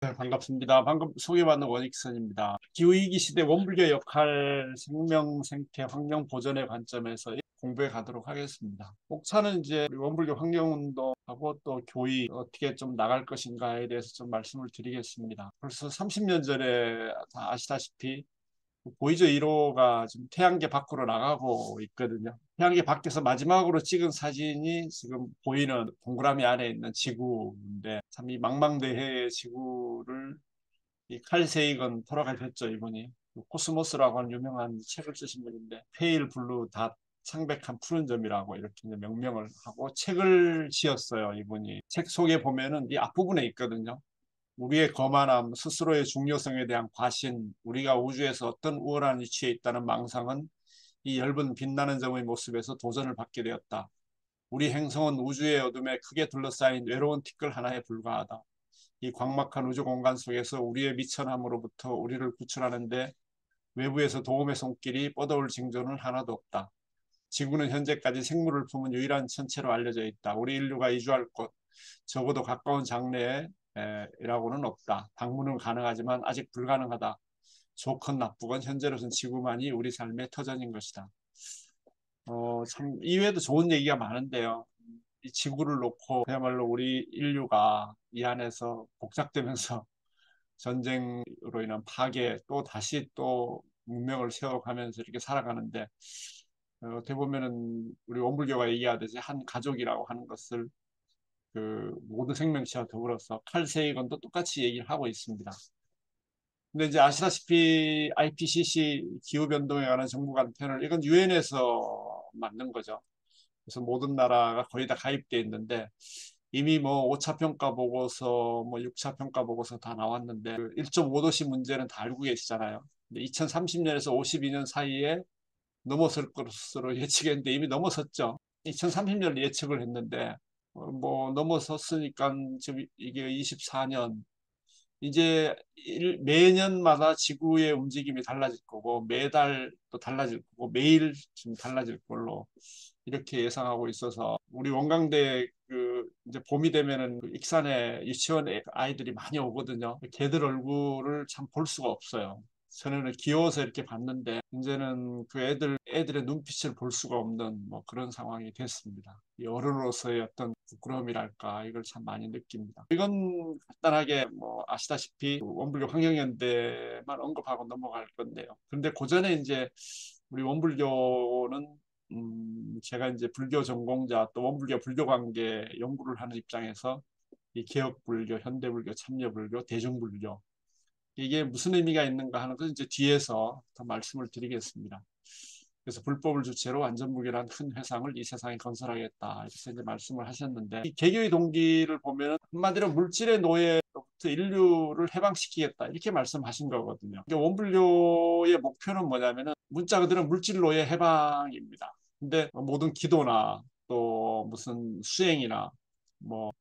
네, 반갑습니다. 방금 소개받은 원익선입니다. 기후위기 시대 원불교 역할, 생명, 생태, 환경 보전의 관점에서 공부해 가도록 하겠습니다. 목차는 이제 우리 원불교 환경운동하고 또 교회 어떻게 좀 나갈 것인가에 대해서 좀 말씀을 드리겠습니다. 벌써 30년 전에 다 아시다시피 보이저 1호가 지금 태양계 밖으로 나가고 있거든요. 태양계 밖에서 마지막으로 찍은 사진이 지금 보이는 동그라미 안에 있는 지구인데, 참 이 망망대해의 지구를 이 칼 세이건 돌아가셨죠, 이분이. 코스모스라고 하는 유명한 책을 쓰신 분인데, 페일 블루 닷 창백한 푸른 점이라고 이렇게 이제 명명을 하고 책을 지었어요, 이분이. 책 속에 보면은 이 앞부분에 있거든요. 우리의 거만함, 스스로의 중요성에 대한 과신, 우리가 우주에서 어떤 우월한 위치에 있다는 망상은 이 엷은 빛나는 점의 모습에서 도전을 받게 되었다. 우리 행성은 우주의 어둠에 크게 둘러싸인 외로운 티끌 하나에 불과하다. 이 광막한 우주 공간 속에서 우리의 미천함으로부터 우리를 구출하는데 외부에서 도움의 손길이 뻗어올 징조는 하나도 없다. 지구는 현재까지 생물을 품은 유일한 천체로 알려져 있다. 우리 인류가 이주할 곳, 적어도 가까운 장래에 이라고는 없다. 방문은 가능하지만 아직 불가능하다. 좋건 나쁘건 현재로선 지구만이 우리 삶의 터전인 것이다. 참 이외에도 좋은 얘기가 많은데요. 이 지구를 놓고 그야말로 우리 인류가 이 안에서 복잡되면서 전쟁으로 인한 파괴 또 다시 또 문명을 세워가면서 이렇게 살아가는데, 어떻게 보면은 우리 원불교가 얘기하듯이 한 가족이라고 하는 것을 그 모든 생명체와 더불어서 칼세이건도 똑같이 얘기를 하고 있습니다. 근데 이제 아시다시피 IPCC 기후변동에 관한 정부 간편을 이건 유엔에서 만든 거죠. 그래서 모든 나라가 거의 다 가입돼 있는데 이미 뭐 5차 평가 보고서 뭐 6차 평가 보고서 다 나왔는데 그 1.5도씨 문제는 다 알고 계시잖아요. 근데 2030년에서 52년 사이에 넘어설 것으로 예측했는데 이미 넘어섰죠. 2030년을 예측을 했는데 뭐 넘어섰으니까 지금 이게 24년 이제 매년마다 지구의 움직임이 달라질 거고 매달 또 달라질 거고 매일 좀 달라질 걸로 이렇게 예상하고 있어서 우리 원광대 그 이제 봄이 되면은 그 익산에 유치원 아이들이 많이 오거든요. 걔들 얼굴을 참 볼 수가 없어요. 전에는 귀여워서 이렇게 봤는데 이제는 그 애들의 눈빛을 볼 수가 없는 뭐 그런 상황이 됐습니다. 이 어른으로서의 어떤 부끄러움이랄까 이걸 참 많이 느낍니다. 이건 간단하게 뭐 아시다시피 원불교 환경연대만 언급하고 넘어갈 건데요. 그런데 그 전에 이제 우리 원불교는 제가 이제 불교 전공자 또 원불교 불교 관계 연구를 하는 입장에서 이 개혁불교, 현대불교, 참여불교, 대중불교 이게 무슨 의미가 있는가 하는 건 이제 뒤에서 더 말씀을 드리겠습니다. 그래서 불법을 주체로 완전무결한 큰 회상을 이 세상에 건설하겠다 이렇게 이제 말씀을 하셨는데 이 개교의 동기를 보면 한마디로 물질의 노예로부터 인류를 해방시키겠다 이렇게 말씀하신 거거든요. 그러니까 원불교의 목표는 뭐냐면은 문자 그대로 물질 노예 해방입니다. 근데 모든 기도나 또 무슨 수행이나 뭐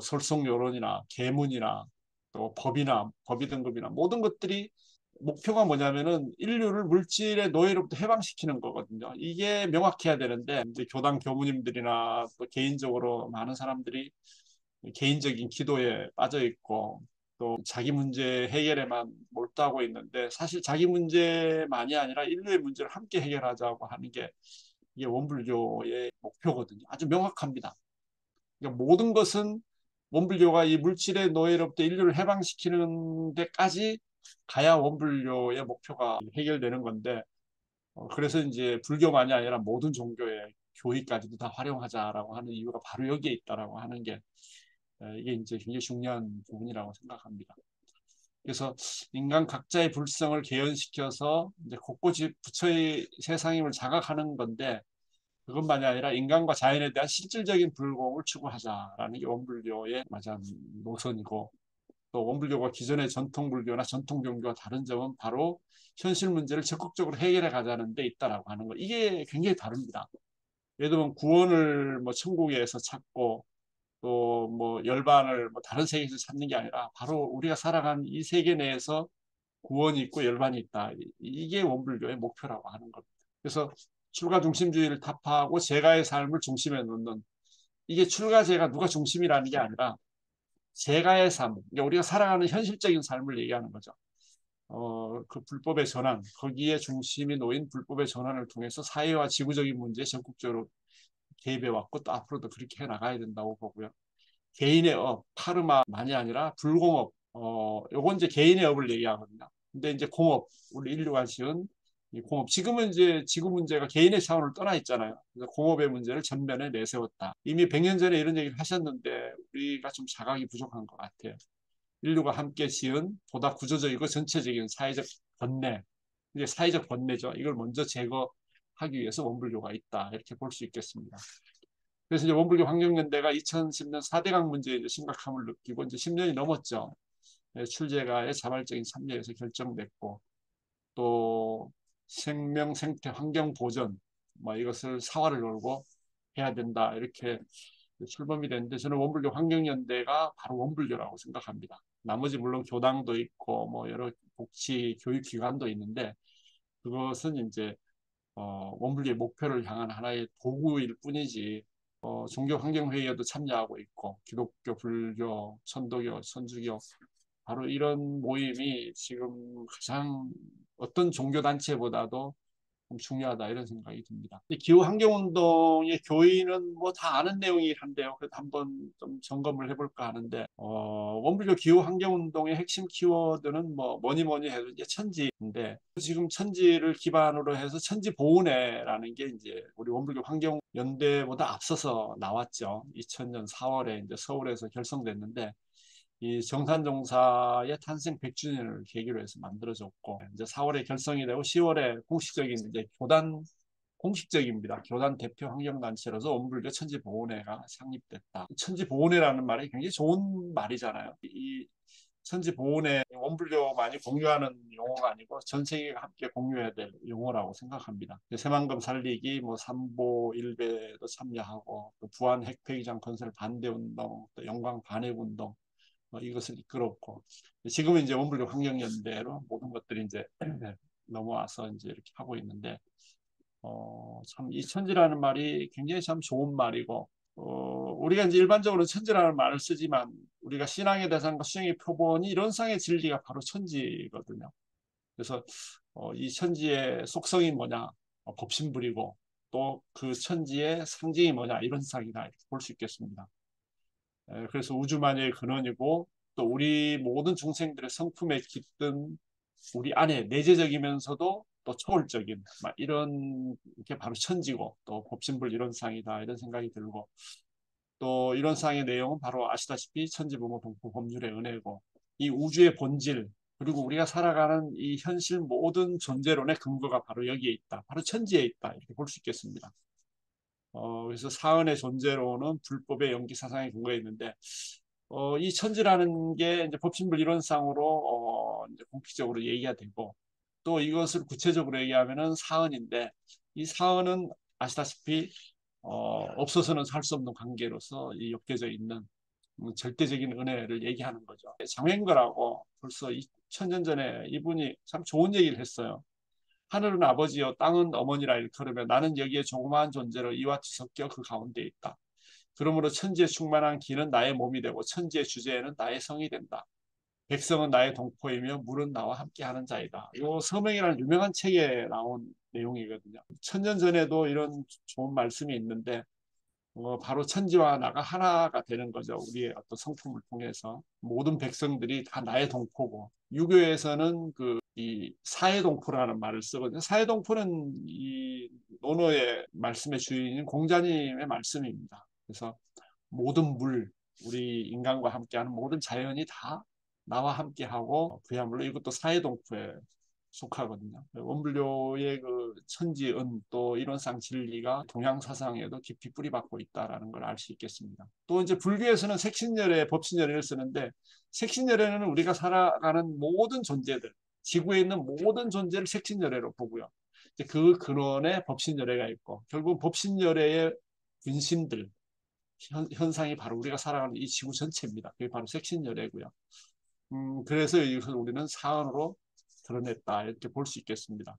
설송요론이나 계문이나 또 법이나 법의 등급이나 모든 것들이 목표가 뭐냐면은 인류를 물질의 노예로부터 해방시키는 거거든요. 이게 명확해야 되는데 이제 교당 교무님들이나 또 개인적으로 많은 사람들이 개인적인 기도에 빠져 있고 또 자기 문제 해결에만 몰두하고 있는데 사실 자기 문제만이 아니라 인류의 문제를 함께 해결하자고 하는 게 이게 원불교의 목표거든요. 아주 명확합니다. 그러니까 모든 것은 원불교가 이 물질의 노예로부터 인류를 해방시키는 데까지 가야 원불교의 목표가 해결되는 건데 그래서 이제 불교만이 아니라 모든 종교의 교리까지도 다 활용하자라고 하는 이유가 바로 여기에 있다라고 하는 게 이게 이제 굉장히 중요한 부분이라고 생각합니다. 그래서 인간 각자의 불성을 개연시켜서 이제 곳곳이 부처의 세상임을 자각하는 건데 그것만이 아니라 인간과 자연에 대한 실질적인 불공을 추구하자라는 게 원불교의 맞아 노선이고 또 원불교가 기존의 전통 불교나 전통 종교와 다른 점은 바로 현실 문제를 적극적으로 해결해 가자는 데 있다라고 하는 거. 이게 굉장히 다릅니다. 예를 들면 구원을 뭐 천국에서 찾고 또 뭐 열반을 뭐 다른 세계에서 찾는 게 아니라 바로 우리가 살아가는 이 세계 내에서 구원이 있고 열반이 있다. 이게 원불교의 목표라고 하는 겁니다. 그래서 출가 중심주의를 타파하고 제가의 삶을 중심에 놓는 이게 출가제가 누가 중심이라는 게 아니라 제가의 삶, 그러니까 우리가 살아가는 현실적인 삶을 얘기하는 거죠. 그 불법의 전환, 거기에 중심이 놓인 불법의 전환을 통해서 사회와 지구적인 문제에 적극적으로 개입해 왔고 또 앞으로도 그렇게 해 나가야 된다고 보고요. 개인의 업, 파르마만이 아니라 불공업, 요건 이제 개인의 업을 얘기하거든요. 근데 이제 공업, 우리 인류가 지은 이 공업, 지금은 이제 지구 문제가 개인의 차원을 떠나 있잖아요. 그래서 공업의 문제를 전면에 내세웠다. 이미 100년 전에 이런 얘기를 하셨는데 우리가 좀 자각이 부족한 것 같아요. 인류가 함께 지은 보다 구조적이고 전체적인 사회적 번뇌, 이제 사회적 번뇌죠. 이걸 먼저 제거하기 위해서 원불교가 있다. 이렇게 볼 수 있겠습니다. 그래서 이제 원불교 환경연대가 2010년 4대강 문제에 이제 심각함을 느끼고 이제 10년이 넘었죠. 출제가의 자발적인 참여에서 결정됐고 또 생명, 생태, 환경 보전 뭐 이것을 사활을 걸고 해야 된다 이렇게 출범이 됐는데 저는 원불교 환경연대가 바로 원불교라고 생각합니다. 나머지 물론 교당도 있고 뭐 여러 복지 교육기관도 있는데 그것은 이제 원불교의 목표를 향한 하나의 도구일 뿐이지 종교환경회의에도 참여하고 있고 기독교, 불교, 천도교, 천주교 바로 이런 모임이 지금 가장 어떤 종교단체보다도 좀 중요하다 이런 생각이 듭니다. 기후환경운동의 교인은 뭐 다 아는 내용이긴 한데요. 그래도 한번 좀 점검을 해볼까 하는데 원불교 기후환경운동의 핵심 키워드는 뭐 뭐니 뭐니 해도 이제 천지인데 지금 천지를 기반으로 해서 천지보훈회라는 게 이제 우리 원불교 환경연대보다 앞서서 나왔죠. 2000년 4월에 이제 서울에서 결성됐는데 이 정산종사의 탄생 100주년을 계기로 해서 만들어졌고 이제 4월에 결성이 되고 10월에 공식적인 이제 공식적입니다. 교단 대표 환경단체로서 원불교 천지보훈회가 창립됐다. 천지보훈회라는 말이 굉장히 좋은 말이잖아요. 이 천지보훈회 원불교 많이 공유하는 용어가 아니고 전 세계가 함께 공유해야 될 용어라고 생각합니다. 새만금 살리기, 뭐 삼보 일배도 참여하고 또 부안 핵폐기장 건설 반대운동, 또 영광 반핵운동 이것을 이끌었고 지금은 이제 원불교 환경연대로 모든 것들이 이제 넘어와서 이제 이렇게 하고 있는데 참 이 천지라는 말이 굉장히 참 좋은 말이고 우리가 이제 일반적으로 천지라는 말을 쓰지만 우리가 신앙의 대상과 수행의 표본이 이론상의 진리가 바로 천지거든요. 그래서 이 천지의 속성이 뭐냐 법신불이고 또 그 천지의 상징이 뭐냐 이론상이다 이렇게 볼 수 있겠습니다. 그래서 우주만유의 근원이고 또 우리 모든 중생들의 성품에 깃든 우리 안에 내재적이면서도 또 초월적인 이런 게 바로 천지고 또 법신불 이론상이다 이런 생각이 들고 또 이론상의 내용은 바로 아시다시피 천지부모 동포 법률의 은혜고 이 우주의 본질 그리고 우리가 살아가는 이 현실 모든 존재론의 근거가 바로 여기에 있다. 바로 천지에 있다. 이렇게 볼 수 있겠습니다. 그래서 사은의 존재로는 불법의 연기 사상의 근거가 있는데 이 천지라는 게 이제 법신불 이론상으로 이제 공식적으로 얘기가 되고 또 이것을 구체적으로 얘기하면은 사은인데 이 사은은 아시다시피 없어서는 살 수 없는 관계로서 이 엮여져 있는 절대적인 은혜를 얘기하는 거죠. 장행거라고 벌써 2000년 전에 이분이 참 좋은 얘기를 했어요. 하늘은 아버지요 땅은 어머니라 일컬으며 나는 여기에 조그마한 존재로 이와 섞여 그 가운데 있다. 그러므로 천지에 충만한 기는 나의 몸이 되고 천지의 주제에는 나의 성이 된다. 백성은 나의 동포이며 물은 나와 함께하는 자이다. 이 서명이라는 유명한 책에 나온 내용이거든요. 1000년 전에도 이런 좋은 말씀이 있는데 바로 천지와 나가 하나가 되는 거죠. 우리의 어떤 성품을 통해서 모든 백성들이 다 나의 동포고 유교에서는 이 사해동포라는 말을 쓰거든요. 사해동포는 이 논어의 말씀의 주인인 공자님의 말씀입니다. 그래서 모든 물, 우리 인간과 함께하는 모든 자연이 다 나와 함께하고 그야말로 이것도 사해동포에 속하거든요. 원불교의 그 천지은 또 이론상 진리가 동양 사상에도 깊이 뿌리박고 있다라는 걸 알 수 있겠습니다. 또 이제 불교에서는 색신열애, 법신열애를 쓰는데 색신열애는 우리가 살아가는 모든 존재들, 지구에 있는 모든 존재를 색신열애로 보고요. 이제 그 근원에 법신열애가 있고 결국 법신열애의 근심들, 현상이 바로 우리가 살아가는 이 지구 전체입니다. 그게 바로 색신열애고요. 그래서 이것을 우리는 사언으로 드러냈다 이렇게 볼 수 있겠습니다.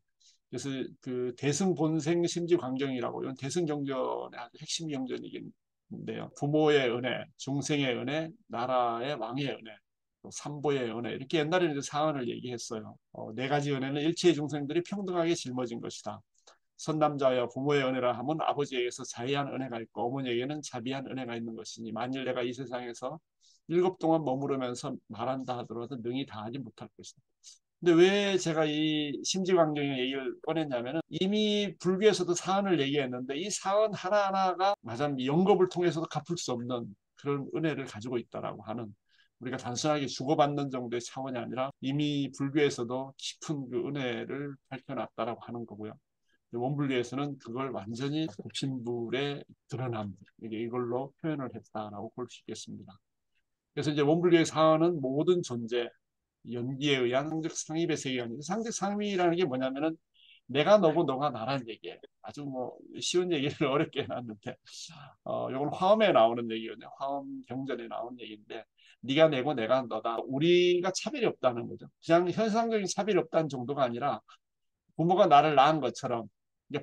그래서 그 대승본생 심지광경이라고 이건 대승경전의 아주 핵심 경전이긴 인데요. 부모의 은혜, 중생의 은혜, 나라의 왕의 은혜, 또 삼보의 은혜 이렇게 옛날에는 이제 사언을 얘기했어요. 네 가지 은혜는 일체의 중생들이 평등하게 짊어진 것이다. 선남자여 부모의 은혜라 하면 아버지에게서 자의한 은혜가 있고 어머니에게는 자비한 은혜가 있는 것이니 만일 내가 이 세상에서 일곱 동안 머무르면서 말한다 하더라도 능히 다하지 못할 것이다. 근데 왜 제가 이 심지광정의 얘기를 꺼냈냐면은 이미 불교에서도 사언을 얘기했는데 이 사언 하나하나가 마참 영겁을 통해서도 갚을 수 없는 그런 은혜를 가지고 있다라고 하는 우리가 단순하게 주고받는 정도의 차원이 아니라 이미 불교에서도 깊은 그 은혜를 밝혀놨다라고 하는 거고요. 원불교에서는 그걸 완전히 곱신불에 드러남 이걸로 표현을 했다라고 볼 수 있겠습니다. 그래서 이제 원불교의 사언은 모든 존재 연기에 의한 상적 상입의 세계가 아니고 상적 상입이라는 게 뭐냐면은 내가 너고 너가 나라는 얘기예요. 아주 뭐 쉬운 얘기를 어렵게 해놨는데 이건 화엄에 나오는 얘기거든요. 화엄 경전에 나오는 얘기인데 네가 내고 내가 너다. 우리가 차별이 없다는 거죠. 그냥 현상적인 차별이 없다는 정도가 아니라 부모가 나를 낳은 것처럼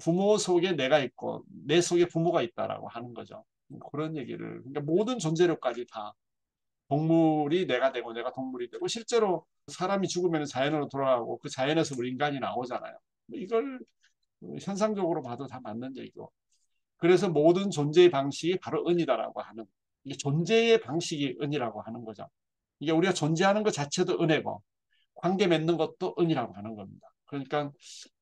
부모 속에 내가 있고 내 속에 부모가 있다라고 하는 거죠. 그런 얘기를 그러니까 모든 존재력까지 다 동물이 내가 되고 내가 동물이 되고 실제로 사람이 죽으면 자연으로 돌아가고 그 자연에서 우리 인간이 나오잖아요. 이걸 현상적으로 봐도 다 맞는 얘기고 그래서 모든 존재의 방식이 바로 은이다라고 하는 이게 존재의 방식이 은이라고 하는 거죠. 이게 우리가 존재하는 것 자체도 은혜고 관계 맺는 것도 은이라고 하는 겁니다. 그러니까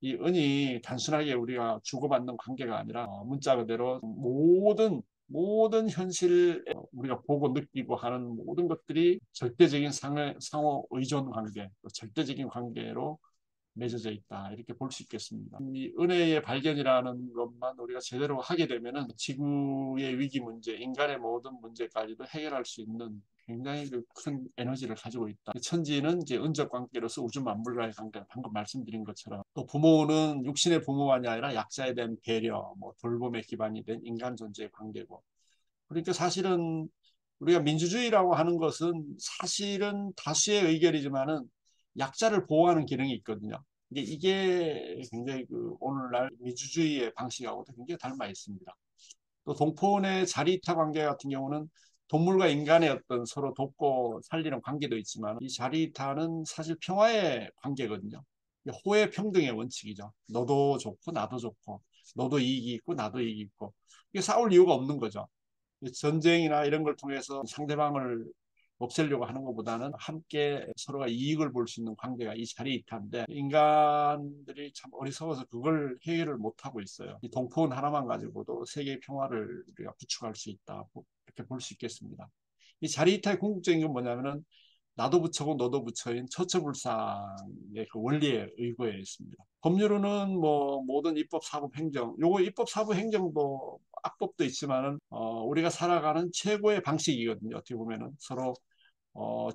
이 은이 단순하게 우리가 주고받는 관계가 아니라 문자 그대로 모든 현실 우리가 보고 느끼고 하는 모든 것들이 절대적인 상호 의존 관계, 절대적인 관계로 맺어져 있다 이렇게 볼 수 있겠습니다. 이 은혜의 발견이라는 것만 우리가 제대로 하게 되면은 지구의 위기 문제, 인간의 모든 문제까지도 해결할 수 있는 굉장히 큰 에너지를 가지고 있다. 천지는 이제 은적 관계로서 우주 만물과의 관계, 방금 말씀드린 것처럼 또 부모는 육신의 부모만이 아니라 약자에 대한 배려, 뭐 돌봄에 기반이 된 인간 존재의 관계고. 그러니까 사실은 우리가 민주주의라고 하는 것은 사실은 다수의 의견이지만은 약자를 보호하는 기능이 있거든요. 이게 굉장히 오늘날 민주주의의 방식하고도 굉장히 닮아 있습니다. 또 동포원의 자리이타 관계 같은 경우는 동물과 인간의 어떤 서로 돕고 살리는 관계도 있지만 이 자리이타는 사실 평화의 관계거든요. 호혜 평등의 원칙이죠. 너도 좋고 나도 좋고 너도 이익이 있고 나도 이익이 있고 이게 싸울 이유가 없는 거죠. 전쟁이나 이런 걸 통해서 상대방을 없애려고 하는 것보다는 함께 서로가 이익을 볼 수 있는 관계가 이 자리이타인데 인간들이 참 어리석어서 그걸 해결을 못하고 있어요. 이 동포원 하나만 가지고도 세계의 평화를 우리가 구축할 수 있다 이렇게 볼 수 있겠습니다. 이 자리이타의 궁극적인 건 뭐냐면은 나도 부처고 너도 부처인 처처불상의 그 원리에 의거해 있습니다. 법률은 뭐 모든 입법, 사법, 행정, 요거 입법, 사법, 행정도 악법도 있지만은 우리가 살아가는 최고의 방식이거든요. 어떻게 보면은 서로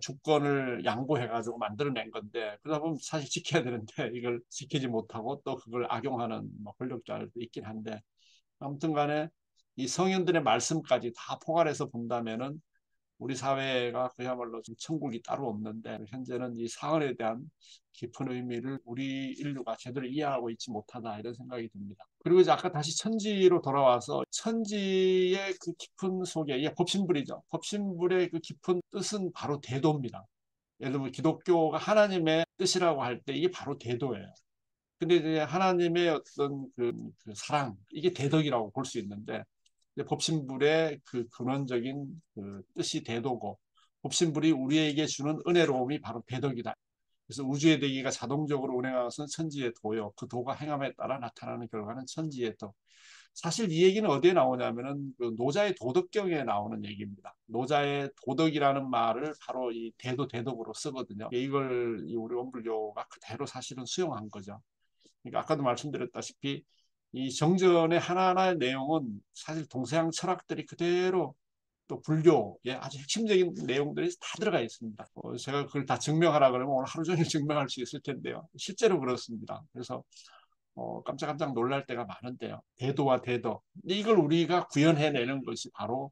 주권을 양보해가지고 만들어낸 건데 그러다 보면 사실 지켜야 되는데 이걸 지키지 못하고 또 그걸 악용하는 뭐 권력자들도 있긴 한데 아무튼간에 이 성현들의 말씀까지 다 포괄해서 본다면은 우리 사회가 그야말로 좀 천국이 따로 없는데 현재는 이 사언에 대한 깊은 의미를 우리 인류가 제대로 이해하고 있지 못하다 이런 생각이 듭니다. 그리고 이제 아까 다시 천지로 돌아와서 천지의 그 깊은 속에 이게 법신불이죠. 법신불의 그 깊은 뜻은 바로 대도입니다. 예를 들면 기독교가 하나님의 뜻이라고 할 때 이게 바로 대도예요. 근데 이제 하나님의 어떤 그 사랑 이게 대덕이라고 볼 수 있는데 법신불의 그 근원적인 그 뜻이 대도고 법신불이 우리에게 주는 은혜로움이 바로 대덕이다. 그래서 우주의 대기가 자동적으로 운행하는 것은 천지의 도요. 그 도가 행함에 따라 나타나는 결과는 천지의 덕. 사실 이 얘기는 어디에 나오냐면은 그 노자의 도덕경에 나오는 얘기입니다. 노자의 도덕이라는 말을 바로 이 대도 대덕으로 쓰거든요. 이걸 우리 원불교가 그대로 사실은 수용한 거죠. 그러니까 아까도 말씀드렸다시피 이 정전의 하나하나의 내용은 사실 동서양 철학들이 그대로 또 불교의 아주 핵심적인 내용들이 다 들어가 있습니다. 제가 그걸 다 증명하라 그러면 오늘 하루 종일 증명할 수 있을 텐데요. 실제로 그렇습니다. 그래서 깜짝깜짝 놀랄 때가 많은데요. 대도와 대덕. 이걸 우리가 구현해내는 것이 바로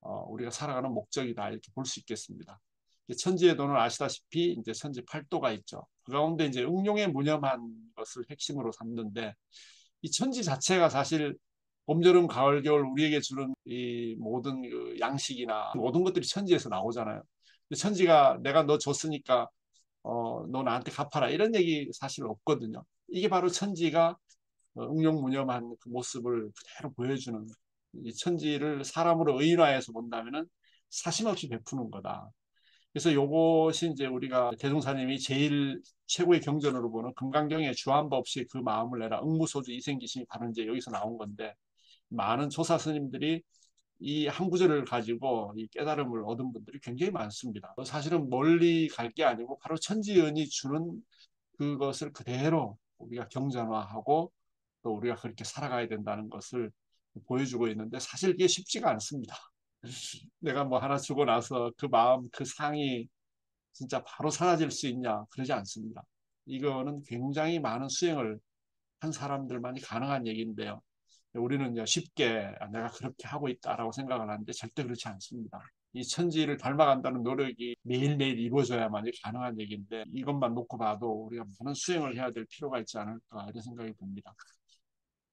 우리가 살아가는 목적이다 이렇게 볼 수 있겠습니다. 천지의 도는 아시다시피 이제 천지 팔도가 있죠. 그 가운데 이제 응용에 무념한 것을 핵심으로 삼는데 이 천지 자체가 사실 봄, 여름, 가을, 겨울 우리에게 주는 이 모든 그 양식이나 모든 것들이 천지에서 나오잖아요. 근데 천지가 내가 너 줬으니까 너 나한테 갚아라 이런 얘기 사실 없거든요. 이게 바로 천지가 응용무념한 그 모습을 그대로 보여주는, 이 천지를 사람으로 의인화해서 본다면은 사심없이 베푸는 거다. 그래서 요것이 이제 우리가 대종사님이 제일 최고의 경전으로 보는 금강경의 주한바 없이 그 마음을 내라 응무소주 이생기심이 바로 이제 여기서 나온 건데, 많은 조사 스님들이 이 한 구절을 가지고 이 깨달음을 얻은 분들이 굉장히 많습니다. 사실은 멀리 갈 게 아니고 바로 천지연이 주는 그것을 그대로 우리가 경전화하고 또 우리가 그렇게 살아가야 된다는 것을 보여주고 있는데, 사실 이게 쉽지가 않습니다. 내가 뭐 하나 주고 나서 그 마음, 그 상이 진짜 바로 사라질 수 있냐? 그러지 않습니다. 이거는 굉장히 많은 수행을 한 사람들만이 가능한 얘기인데요. 우리는 쉽게 내가 그렇게 하고 있다라고 생각을 하는데 절대 그렇지 않습니다. 이 천지를 닮아간다는 노력이 매일매일 이루어져야만 가능한 얘기인데, 이것만 놓고 봐도 우리가 많은 수행을 해야 될 필요가 있지 않을까 이런 생각이 듭니다.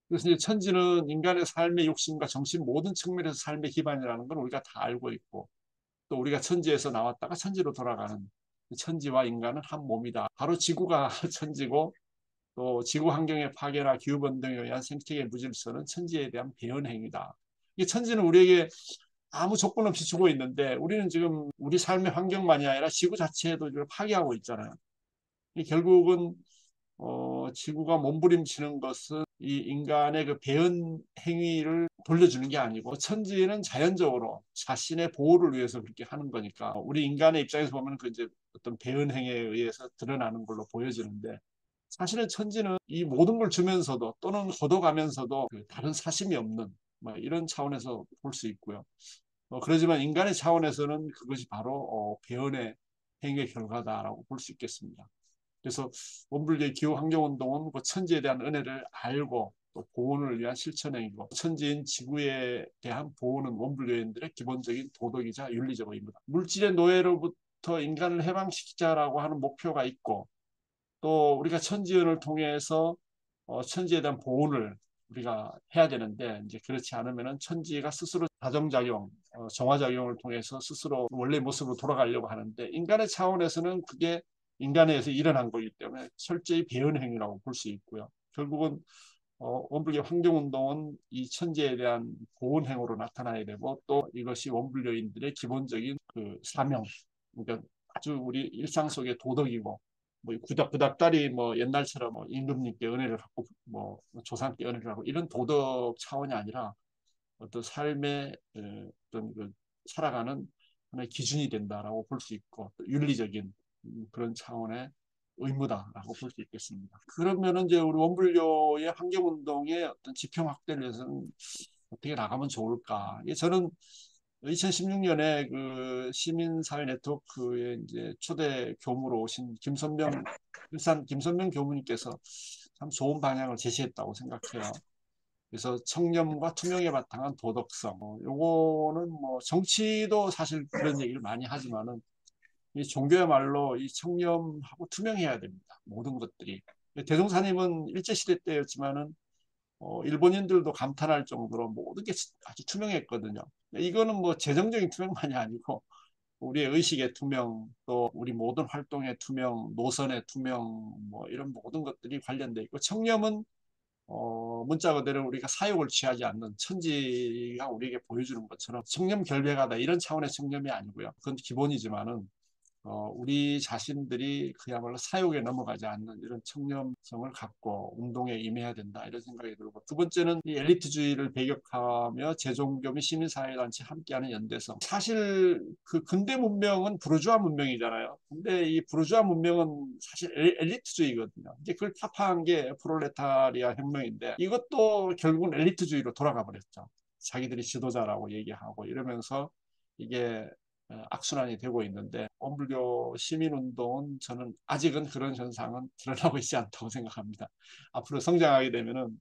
그래서 이제 천지는 인간의 삶의 욕심과 정신 모든 측면에서 삶의 기반이라는 걸 우리가 다 알고 있고, 또 우리가 천지에서 나왔다가 천지로 돌아가는, 천지와 인간은 한 몸이다. 바로 지구가 천지고, 또 지구 환경의 파괴나 기후 변동에 의한 생태계 무질서는 천지에 대한 배은 행위다. 이 천지는 우리에게 아무 조건 없이 주고 있는데, 우리는 지금 우리 삶의 환경만이 아니라 지구 자체에도 파괴하고 있잖아요. 결국은 지구가 몸부림치는 것은 이 인간의 그 배은 행위를 돌려주는 게 아니고, 천지는 자연적으로 자신의 보호를 위해서 그렇게 하는 거니까, 우리 인간의 입장에서 보면 그 이제 어떤 배은 행위에 의해서 드러나는 걸로 보여지는데, 사실은 천지는 이 모든 걸 주면서도 또는 걷어가면서도 그 다른 사심이 없는 뭐 이런 차원에서 볼 수 있고요. 그러지만 인간의 차원에서는 그것이 바로 배은의 행위의 결과다라고 볼 수 있겠습니다. 그래서 원불교의 기후환경운동은 그 천지에 대한 은혜를 알고 또 보호를 위한 실천행위고, 천지인 지구에 대한 보호는 원불교인들의 기본적인 도덕이자 윤리적 의무다. 물질의 노예로부터 인간을 해방시키자라고 하는 목표가 있고, 또 우리가 천지연을 통해서 천지에 대한 보호를 우리가 해야 되는데, 이제 그렇지 않으면은 천지가 스스로 다정작용, 정화작용을 통해서 스스로 원래 모습으로 돌아가려고 하는데, 인간의 차원에서는 그게 인간에 의해서 일어난 거기 때문에 철저히 배은행위라고 볼 수 있고요. 결국은 원불교 환경운동은 이 천지에 대한 보온행위로 나타나야 되고, 또 이것이 원불교인들의 기본적인 그 사명, 그러니까 아주 우리 일상 속의 도덕이고, 뭐 구닥다리 뭐 옛날처럼 뭐 임금님께 은혜를 받고 뭐 조상께 은혜를 하고 이런 도덕 차원이 아니라 어떤 삶의 어떤 그 살아가는 하나의 기준이 된다라고 볼 수 있고, 또 윤리적인 그런 차원의 의무다라고 볼 수 있겠습니다. 그러면은 이제 우리 원불교의 환경운동의 어떤 지평 확대를 위해서는 어떻게 나가면 좋을까? 이게 저는 2016년에 그 시민사회 네트워크의 이제 초대 교무로 오신 일산 김선명 교무님께서 참 좋은 방향을 제시했다고 생각해요. 그래서 청렴과 투명에 바탕한 도덕성. 요거는 뭐 정치도 사실 그런 얘기를 많이 하지만은 이 종교야말로 이 청렴하고 투명해야 됩니다. 모든 것들이. 대종사님은 일제시대 때였지만은 일본인들도 감탄할 정도로 모든 게 아주 투명했거든요. 이거는 뭐 재정적인 투명만이 아니고 우리의 의식의 투명, 또 우리 모든 활동의 투명, 노선의 투명, 뭐 이런 모든 것들이 관련돼 있고, 청렴은 문자 그대로 우리가 사욕을 취하지 않는 천지가 우리에게 보여주는 것처럼 청렴 결백하다 이런 차원의 청렴이 아니고요. 그건 기본이지만은 우리 자신들이 그야말로 사욕에 넘어가지 않는 이런 청렴성을 갖고 운동에 임해야 된다 이런 생각이 들고, 두 번째는 이 엘리트주의를 배격하며 제종교 및 시민사회단체 함께하는 연대성. 사실 그 근대 문명은 부르주아 문명이잖아요. 근데 이 부르주아 문명은 사실 엘리트주의거든요. 이제 그걸 타파한 게 프롤레타리아 혁명인데, 이것도 결국은 엘리트주의로 돌아가 버렸죠. 자기들이 지도자라고 얘기하고 이러면서 이게 악순환이 되고 있는데, 원불교 시민운동은 저는 아직은 그런 현상은 드러나고 있지 않다고 생각합니다. 앞으로 성장하게 되면은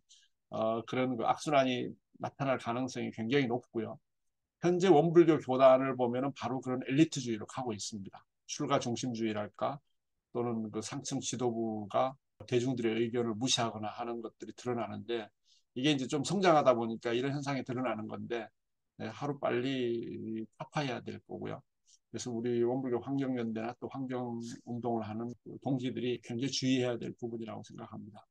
그런 그 악순환이 나타날 가능성이 굉장히 높고요. 현재 원불교 교단을 보면은 바로 그런 엘리트주의로 가고 있습니다. 출가 중심주의랄까, 또는 그 상층 지도부가 대중들의 의견을 무시하거나 하는 것들이 드러나는데, 이게 이제 좀 성장하다 보니까 이런 현상이 드러나는 건데 네, 하루 빨리 타파해야 될 거고요. 그래서 우리 원불교 환경연대나 또 환경운동을 하는 동지들이 굉장히 주의해야 될 부분이라고 생각합니다.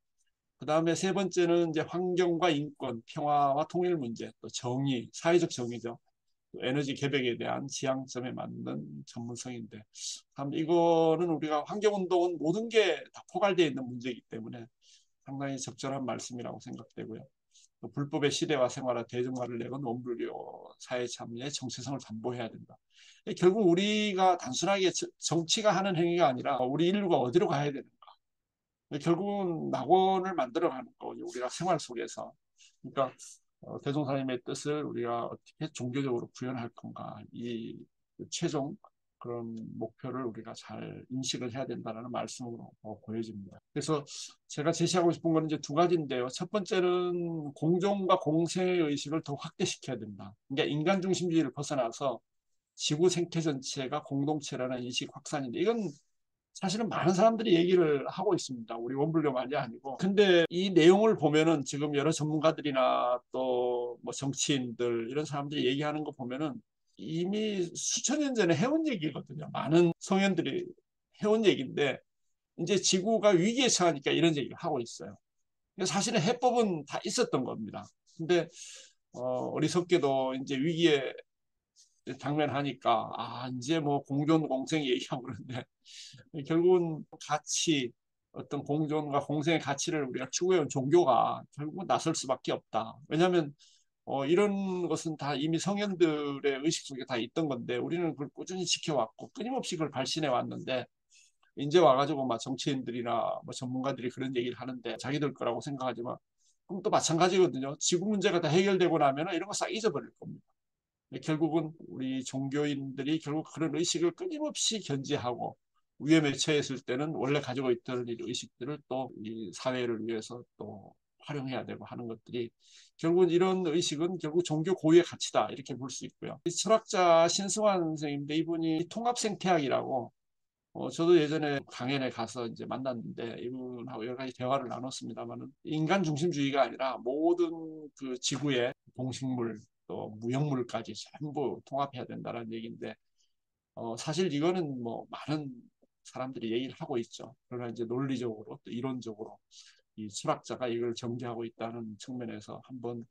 그 다음에 세 번째는 이제 환경과 인권, 평화와 통일 문제, 또 정의, 사회적 정의죠. 또 에너지 개벽에 대한 지향점에 맞는 전문성인데, 참 이거는 우리가 환경운동은 모든 게 다 포괄되어 있는 문제이기 때문에 상당히 적절한 말씀이라고 생각되고요. 또 불법의 시대와 생활화 대중화를 내건 원불교 사회 참여의 정체성을 담보해야 된다. 결국 우리가 단순하게 정치가 하는 행위가 아니라 우리 인류가 어디로 가야 되는가. 결국은 낙원을 만들어가는 거죠. 우리가 생활 속에서. 그러니까 대종사님의 뜻을 우리가 어떻게 종교적으로 구현할 건가. 이 최종 그런 목표를 우리가 잘 인식을 해야 된다는 말씀으로 보여집니다. 그래서 제가 제시하고 싶은 건 이제 두 가지인데요. 첫 번째는 공존과 공생의 의식을 더 확대시켜야 된다. 그러니까 인간 중심주의를 벗어나서 지구 생태 전체가 공동체라는 인식 확산인데 이건 사실은 많은 사람들이 얘기를 하고 있습니다. 우리 원불교만이 아니고. 근데 이 내용을 보면은 지금 여러 전문가들이나 또 뭐 정치인들 이런 사람들이 얘기하는 거 보면은 이미 수천 년 전에 해온 얘기거든요. 많은 성현들이 해온 얘기인데 이제 지구가 위기에 처하니까 이런 얘기를 하고 있어요. 사실은 해법은 다 있었던 겁니다. 근데 어리석게도 이제 위기에 당면하니까 이제 뭐 공존 공생 얘기하고 그러는데 결국은 가치 어떤 공존과 공생의 가치를 우리가 추구해온 종교가 결국은 나설 수밖에 없다. 왜냐하면 이런 것은 다 이미 성현들의 의식 속에 다 있던 건데 우리는 그걸 꾸준히 지켜왔고 끊임없이 그걸 발신해 왔는데 이제 와가지고 막 정치인들이나 뭐 전문가들이 그런 얘기를 하는데 자기들 거라고 생각하지만 그럼 또 마찬가지거든요. 지구 문제가 다 해결되고 나면 이런 거 싹 잊어버릴 겁니다. 결국은 우리 종교인들이 결국 그런 의식을 끊임없이 견지하고 위험에 처했을 때는 원래 가지고 있던 의식들을 또 이 사회를 위해서 또 활용해야 되고 하는 것들이 결국은 이런 의식은 결국 종교 고유의 가치다 이렇게 볼 수 있고요. 철학자 신승환 선생님인데 이분이 통합생태학이라고 저도 예전에 강연에 가서 이제 만났는데 이분하고 여러 가지 대화를 나눴습니다만은 인간 중심주의가 아니라 모든 그 지구의 동식물 또 무형물까지 전부 통합해야 된다는 얘기인데 사실 이거는 뭐 많은 사람들이 얘기를 하고 있죠. 그러나 이제 논리적으로 또 이론적으로 이 철학자가 이걸 전개하고 있다는 측면에서 한번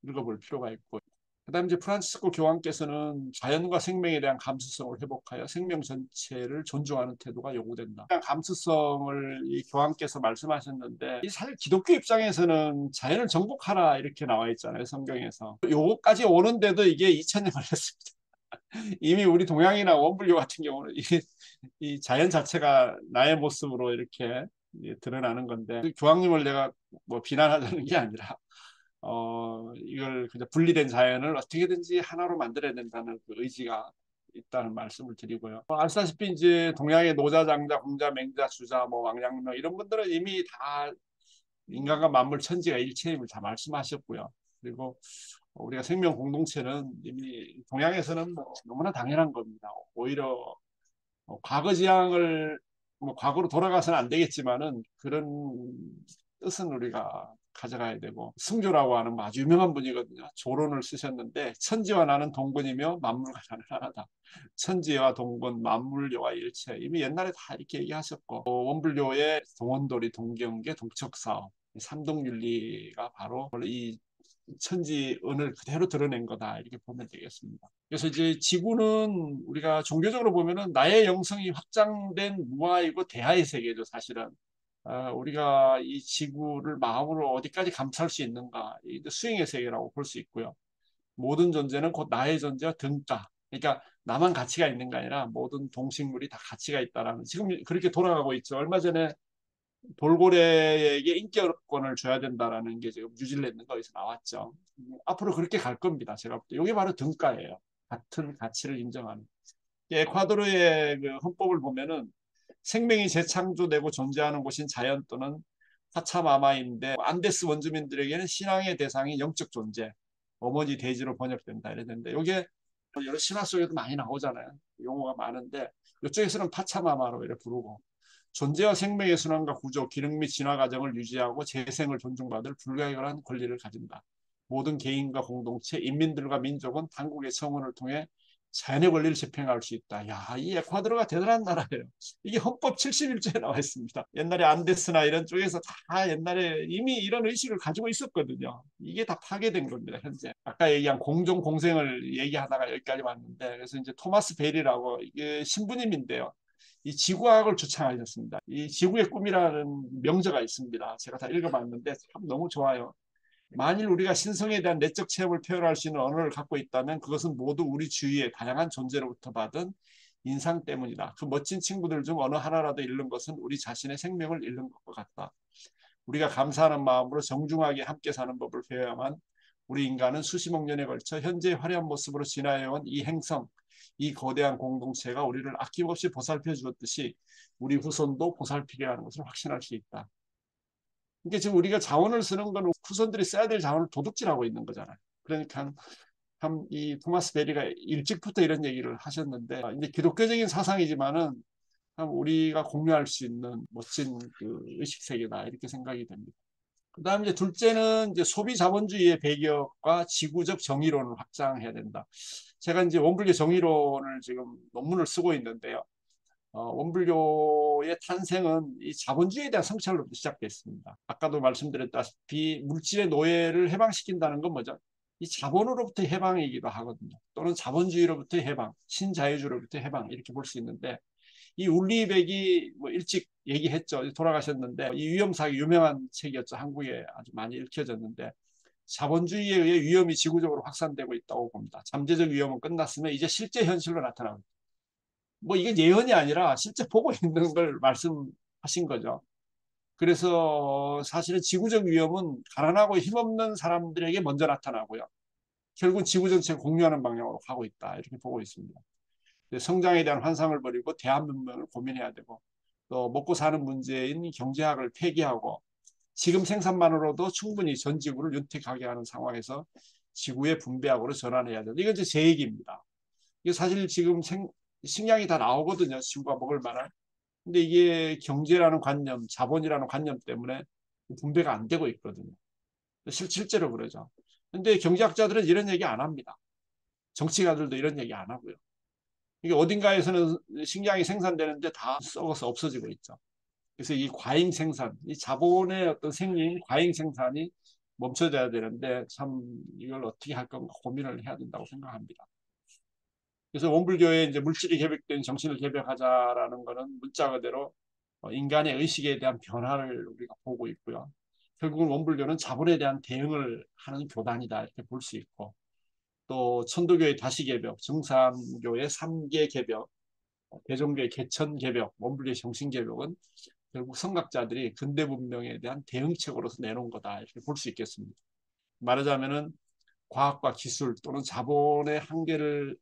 읽어볼 필요가 있고 그다음 이제 프란치스코 교황께서는 자연과 생명에 대한 감수성을 회복하여 생명 전체를 존중하는 태도가 요구된다. 감수성을 이 교황께서 말씀하셨는데 이 사실 기독교 입장에서는 자연을 정복하라 이렇게 나와 있잖아요. 성경에서. 요거까지 오는데도 이게 2000년 걸렸습니다. 이미 우리 동양이나 원불교 같은 경우는 이 자연 자체가 나의 모습으로 이렇게 드러나는 건데 교황님을 내가 뭐 비난하자는 게 아니라 이걸 그냥 분리된 자연을 어떻게든지 하나로 만들어야 된다는 그 의지가 있다는 말씀을 드리고요. 아시다시피 이제 동양의 노자, 장자, 공자, 맹자, 주자, 뭐 왕양명 이런 분들은 이미 다 인간과 만물 천지가 일체임을 다 말씀하셨고요. 그리고 우리가 생명 공동체는 이미 동양에서는 뭐 너무나 당연한 겁니다. 오히려 과거 지향을 뭐 과거로 돌아가서는 안 되겠지만은 그런 뜻은 우리가 가져가야 되고 승조라고 하는 아주 유명한 분이거든요. 조론을 쓰셨는데 천지와 나는 동본이며 만물과 나는 하나다. 천지와 동본, 만물여와 일체. 이미 옛날에 다 이렇게 얘기하셨고 원불교의 동원돌이, 동경계, 동척사업 삼동윤리가 바로 이 천지은을 그대로 드러낸 거다 이렇게 보면 되겠습니다. 그래서 이제 지구는 우리가 종교적으로 보면은 나의 영성이 확장된 무아이고 대하의 세계죠 사실은. 우리가 이 지구를 마음으로 어디까지 감찰할 수 있는가 이 수행의 세계라고 볼 수 있고요. 모든 존재는 곧 나의 존재와 등가. 그러니까 나만 가치가 있는 게 아니라 모든 동식물이 다 가치가 있다라는 지금 그렇게 돌아가고 있죠. 얼마 전에 돌고래에게 인격권을 줘야 된다라는 게 지금 뉴질랜드 거기서 나왔죠. 앞으로 그렇게 갈 겁니다. 제가 볼 때. 이게 바로 등가예요. 같은 가치를 인정하는. 에콰도르의 그 헌법을 보면은 생명이 재창조되고 존재하는 곳인 자연 또는 파차마마인데 안데스 원주민들에게는 신앙의 대상이 영적 존재, 어머니 대지로 번역된다 이랬는데 이게 여러 신화 속에도 많이 나오잖아요. 용어가 많은데 이쪽에서는 파차마마로 이렇게 부르고 존재와 생명의 순환과 구조, 기능 및 진화 과정을 유지하고 재생을 존중받을 불가결한 권리를 가진다. 모든 개인과 공동체, 인민들과 민족은 당국의 청원을 통해 자연의 권리를 집행할 수 있다. 야, 이 에콰도르가 대단한 나라예요. 이게 헌법 71조에 나와 있습니다. 옛날에 안데스나 이런 쪽에서 다 옛날에 이미 이런 의식을 가지고 있었거든요. 이게 다 파괴된 겁니다, 현재. 아까 얘기한 공정 공생을 얘기하다가 여기까지 왔는데, 그래서 이제 토마스 베리라고 이게 신부님인데요. 이 지구과학을 주창하셨습니다. 이 지구의 꿈이라는 명저가 있습니다. 제가 다 읽어봤는데 참 너무 좋아요. 만일 우리가 신성에 대한 내적 체험을 표현할 수 있는 언어를 갖고 있다면 그것은 모두 우리 주위의 다양한 존재로부터 받은 인상 때문이다. 그 멋진 친구들 중 어느 하나라도 잃는 것은 우리 자신의 생명을 잃는 것과 같다. 우리가 감사하는 마음으로 정중하게 함께 사는 법을 배워야만 우리 인간은 수십억 년에 걸쳐 현재의 화려한 모습으로 진화해온 이 행성, 이 거대한 공동체가 우리를 아낌없이 보살펴 주었듯이 우리 후손도 보살피게 하는 것을 확신할 수 있다. 그러니까 지금 우리가 자원을 쓰는 건 후손들이 써야 될 자원을 도둑질하고 있는 거잖아요. 그러니까 참 이 토마스 베리가 일찍부터 이런 얘기를 하셨는데 이제 기독교적인 사상이지만은 참 우리가 공유할 수 있는 멋진 그 의식 세계다 이렇게 생각이 됩니다. 그다음 이제 둘째는 이제 소비 자본주의의 배격과 지구적 정의론을 확장해야 된다. 제가 이제 원불교 정의론을 지금 논문을 쓰고 있는데요. 원불교의 탄생은 이 자본주의에 대한 성찰로부터 시작됐습니다. 아까도 말씀드렸다시피 물질의 노예를 해방시킨다는 건 뭐죠? 이 자본으로부터 해방이기도 하거든요. 또는 자본주의로부터 해방, 신자유주의로부터 해방 이렇게 볼 수 있는데 이 울리백이 뭐 일찍 얘기했죠. 돌아가셨는데 이 위험사기 유명한 책이었죠. 한국에 아주 많이 읽혀졌는데 자본주의에 의해 위험이 지구적으로 확산되고 있다고 봅니다. 잠재적 위험은 끝났으면 이제 실제 현실로 나타나고 뭐 이게 예언이 아니라 실제 보고 있는 걸 말씀하신 거죠. 그래서 사실은 지구적 위험은 가난하고 힘없는 사람들에게 먼저 나타나고요. 결국은 지구 전체를 공유하는 방향으로 가고 있다. 이렇게 보고 있습니다. 성장에 대한 환상을 버리고 대한 문명을 고민해야 되고 또 먹고 사는 문제인 경제학을 폐기하고 지금 생산만으로도 충분히 전 지구를 윤택하게 하는 상황에서 지구의 분배학으로 전환해야 된다. 이건 이제 제 얘기입니다. 이게 사실 지금 식량이 다 나오거든요. 지구가 먹을 만한. 근데 이게 경제라는 관념, 자본이라는 관념 때문에 분배가 안 되고 있거든요. 실제로 그러죠. 근데 경제학자들은 이런 얘기 안 합니다. 정치가들도 이런 얘기 안 하고요. 이게 어딘가에서는 식량이 생산되는데 다 썩어서 없어지고 있죠. 그래서 이 과잉 생산, 이 자본의 어떤 생린 과잉 생산이 멈춰져야 되는데 참 이걸 어떻게 할 건가 고민을 해야 된다고 생각합니다. 그래서 원불교에 이제 물질이 개벽된 정신을 개벽하자라는 것은 문자 그대로 인간의 의식에 대한 변화를 우리가 보고 있고요. 결국은 원불교는 자본에 대한 대응을 하는 교단이다 이렇게 볼 수 있고 또 천도교의 다시개벽, 정삼교의 삼계개벽, 대종교의 개천개벽, 원불교의 정신개벽은 결국 성각자들이 근대 문명에 대한 대응책으로서 내놓은 거다 이렇게 볼 수 있겠습니다. 말하자면은 과학과 기술 또는 자본의 한계를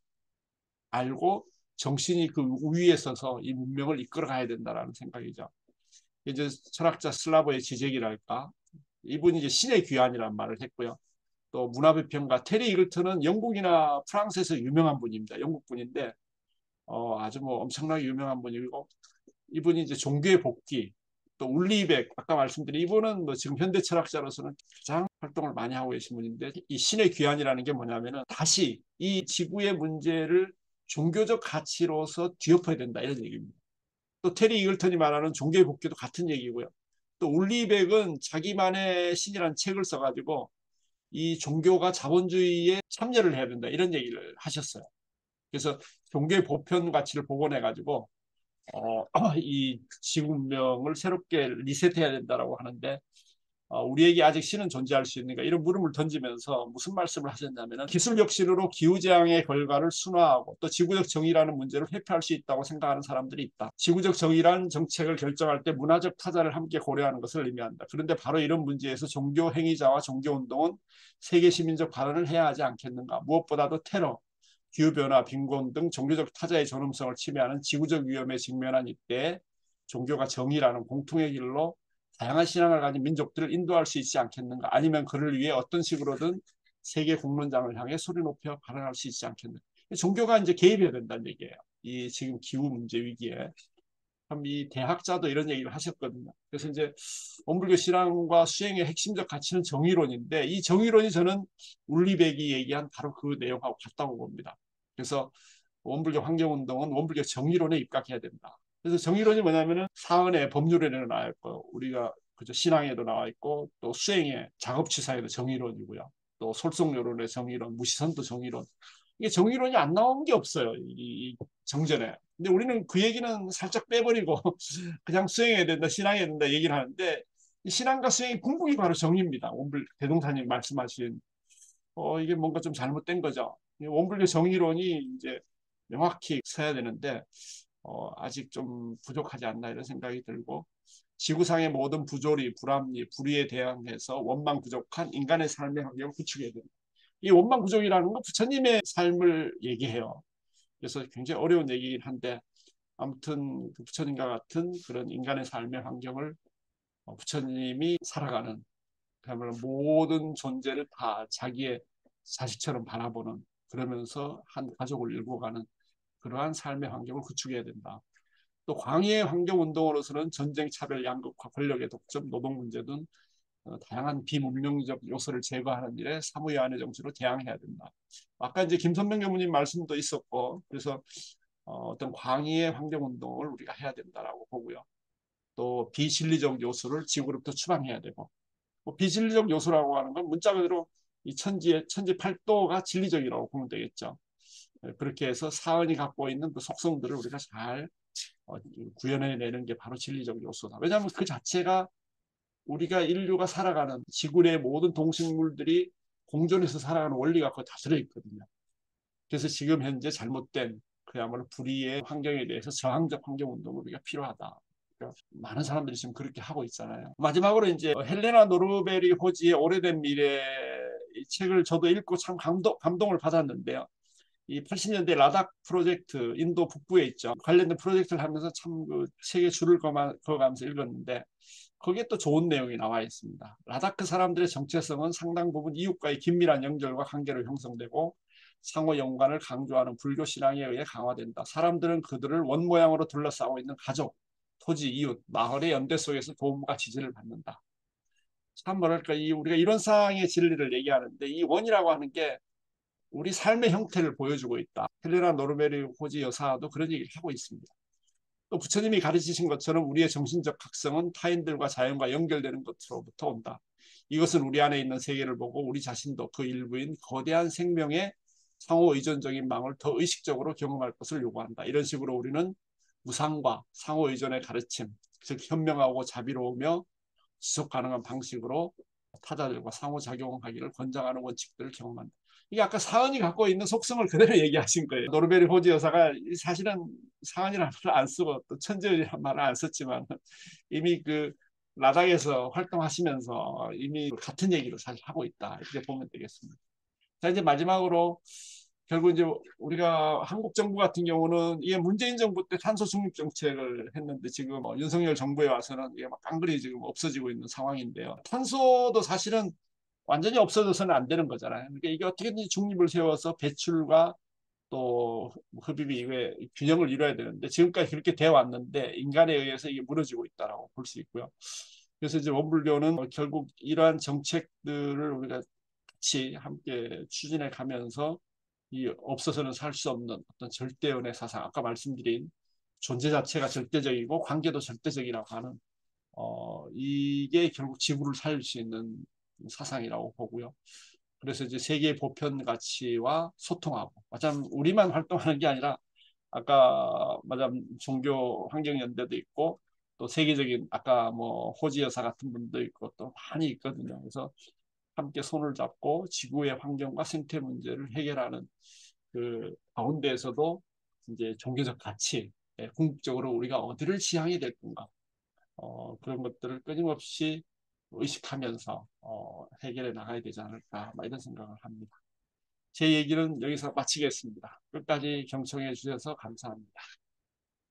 알고 정신이 그 우위에 서서 이 문명을 이끌어 가야 된다라는 생각이죠. 이제 철학자 슬라보의 지적이랄까 이분이 이제 신의 귀환이라는 말을 했고요. 또 문화비평가 테리 이글턴은 영국이나 프랑스에서 유명한 분입니다. 영국 분인데 아주 뭐 엄청나게 유명한 분이고 이분이 이제 종교의 복귀 또 울리백 아까 말씀드린 이분은 뭐 지금 현대 철학자로서는 가장 활동을 많이 하고 계신 분인데 이 신의 귀환이라는 게 뭐냐면은 다시 이 지구의 문제를 종교적 가치로서 뒤엎어야 된다 이런 얘기입니다. 또 테리 이글턴이 말하는 종교의 복귀도 같은 얘기고요. 또 울리백은 자기만의 신이라는 책을 써가지고 이 종교가 자본주의에 참여를 해야 된다 이런 얘기를 하셨어요. 그래서 종교의 보편 가치를 복원해가지고 이 지구 문명을 새롭게 리셋해야 된다라고 하는데 우리에게 아직 신은 존재할 수 있는가 이런 물음을 던지면서 무슨 말씀을 하셨냐면 기술 혁신으로 기후재앙의 결과를 순화하고 또 지구적 정의라는 문제를 회피할 수 있다고 생각하는 사람들이 있다. 지구적 정의란 정책을 결정할 때 문화적 타자를 함께 고려하는 것을 의미한다. 그런데 바로 이런 문제에서 종교 행위자와 종교운동은 세계 시민적 발언을 해야 하지 않겠는가. 무엇보다도 테러, 기후변화, 빈곤 등 종교적 타자의 존엄성을 침해하는 지구적 위험에 직면한 이때 종교가 정의라는 공통의 길로 다양한 신앙을 가진 민족들을 인도할 수 있지 않겠는가 아니면 그를 위해 어떤 식으로든 세계 공론장을 향해 소리 높여 발언할 수 있지 않겠는가 종교가 이제 개입해야 된다는 얘기예요. 이 지금 기후 문제 위기에 참 이 대학자도 이런 얘기를 하셨거든요. 그래서 이제 원불교 신앙과 수행의 핵심적 가치는 정의론인데 이 정의론이 저는 울리백이 얘기한 바로 그 내용하고 같다고 봅니다. 그래서 원불교 환경운동은 원불교 정의론에 입각해야 된다. 그래서 정의론이 뭐냐면은 사언의 법률에는 나와 있고 우리가 그저 신앙에도 나와 있고 또 수행의 작업치사에도 정의론이고요. 또 솔송요론의 정의론, 무시선도 정의론. 이게 정의론이 안 나온 게 없어요. 이 정전에. 근데 우리는 그 얘기는 살짝 빼버리고 그냥 수행해야 된다, 신앙해야 된다 얘기를 하는데 이 신앙과 수행의 궁극이 바로 정의입니다. 원불 대동사님 말씀하신 이게 뭔가 좀 잘못된 거죠. 원불교 정의론이 이제 명확히 서야 되는데 아직 좀 부족하지 않나 이런 생각이 들고 지구상의 모든 부조리, 불합리, 불의에 대항해서 원망 부족한 인간의 삶의 환경을 구축해야 됩니다. 이 원망 부족이라는 건 부처님의 삶을 얘기해요. 그래서 굉장히 어려운 얘기긴 한데 아무튼 그 부처님과 같은 그런 인간의 삶의 환경을 부처님이 살아가는 그야말로 모든 존재를 다 자기의 자식처럼 바라보는 그러면서 한 가족을 일궈가는 그러한 삶의 환경을 구축해야 된다. 또 광해의 환경운동으로서는 전쟁, 차별, 양극화, 권력의 독점, 노동 문제 등 다양한 비문명적 요소를 제거하는 일에 사무의 안의 정치로 대항해야 된다. 아까 이제 김선명 교무님 말씀도 있었고 그래서 어떤 광의의 환경운동을 우리가 해야 된다라고 보고요. 또 비진리적 요소를 지구로부터 추방해야 되고 뭐 비진리적 요소라고 하는 건 문자 그대로 이 천지팔도가 진리적이라고 보면 되겠죠. 그렇게 해서 사언이 갖고 있는 그 속성들을 우리가 잘 구현해내는 게 바로 진리적 요소다. 왜냐하면 그 자체가 우리가 인류가 살아가는 지구 내 모든 동식물들이 공존해서 살아가는 원리가 거기 다 들어있거든요. 그래서 지금 현재 잘못된 그야말로 불의의 환경에 대해서 저항적 환경운동을 우리가 필요하다. 그러니까 많은 사람들이 지금 그렇게 하고 있잖아요. 마지막으로 이제 헬레나 노르베리 호지의 오래된 미래 이 책을 저도 읽고 참 감동을 받았는데요. 이 80년대 라닥 프로젝트 인도 북부에 있죠. 관련된 프로젝트를 하면서 참 그 책에 줄을 그어가면서 읽었는데 거기에 또 좋은 내용이 나와 있습니다. 라다크 사람들의 정체성은 상당 부분 이웃과의 긴밀한 연결과 관계로 형성되고 상호 연관을 강조하는 불교 신앙에 의해 강화된다. 사람들은 그들을 원모양으로 둘러싸고 있는 가족, 토지, 이웃, 마을의 연대 속에서 도움과 지지를 받는다. 참 뭐랄까 우리가 이런 상황의 진리를 얘기하는데 이 원이라고 하는 게 우리 삶의 형태를 보여주고 있다. 헬레나 노르베리 호지 여사도 그런 얘기를 하고 있습니다. 또 부처님이 가르치신 것처럼 우리의 정신적 각성은 타인들과 자연과 연결되는 것으로부터 온다. 이것은 우리 안에 있는 세계를 보고 우리 자신도 그 일부인 거대한 생명의 상호 의존적인 망을 더 의식적으로 경험할 것을 요구한다. 이런 식으로 우리는 무상과 상호 의존의 가르침, 즉 현명하고 자비로우며 지속 가능한 방식으로 타자들과 상호작용하기를 권장하는 원칙들을 경험한다. 이게 아까 사은이 갖고 있는 속성을 그대로 얘기하신 거예요. 노르베리 호지 여사가 사실은 사은이라는 말을 안 쓰고 또 천재라는 말을 안 썼지만 이미 그 라닥에서 활동하시면서 이미 같은 얘기를 사실 하고 있다. 이렇게 보면 되겠습니다. 자, 이제 마지막으로 결국 이제 우리가 한국 정부 같은 경우는 이게 문재인 정부 때 탄소 중립 정책을 했는데 지금 윤석열 정부에 와서는 이게 막 깡그리 지금 없어지고 있는 상황인데요. 탄소도 사실은 완전히 없어져서는 안 되는 거잖아요. 그러니까 이게 어떻게든지 중립을 세워서 배출과 또 흡입이 왜 균형을 이뤄야 되는데 지금까지 그렇게 되어 왔는데 인간에 의해서 이게 무너지고 있다라고 볼 수 있고요. 그래서 이제 원불교는 결국 이러한 정책들을 우리가 같이 함께 추진해 가면서 이 없어서는 살 수 없는 어떤 절대연의 사상, 아까 말씀드린 존재 자체가 절대적이고 관계도 절대적이라고 하는 이게 결국 지구를 살릴 수 있는 사상이라고 보고요. 그래서 이제 세계 보편 가치와 소통하고, 마참 우리만 활동하는 게 아니라 아까 마참 종교 환경연대도 있고 또 세계적인 아까 뭐 호지 여사 같은 분도 있고 또 많이 있거든요. 그래서 함께 손을 잡고 지구의 환경과 생태 문제를 해결하는 그 가운데에서도 이제 종교적 가치, 궁극적으로 우리가 어디를 지향해야 될 건가 그런 것들을 끊임없이 의식하면서 해결해 나가야 되지 않을까 이런 생각을 합니다. 제 얘기는 여기서 마치겠습니다. 끝까지 경청해 주셔서 감사합니다.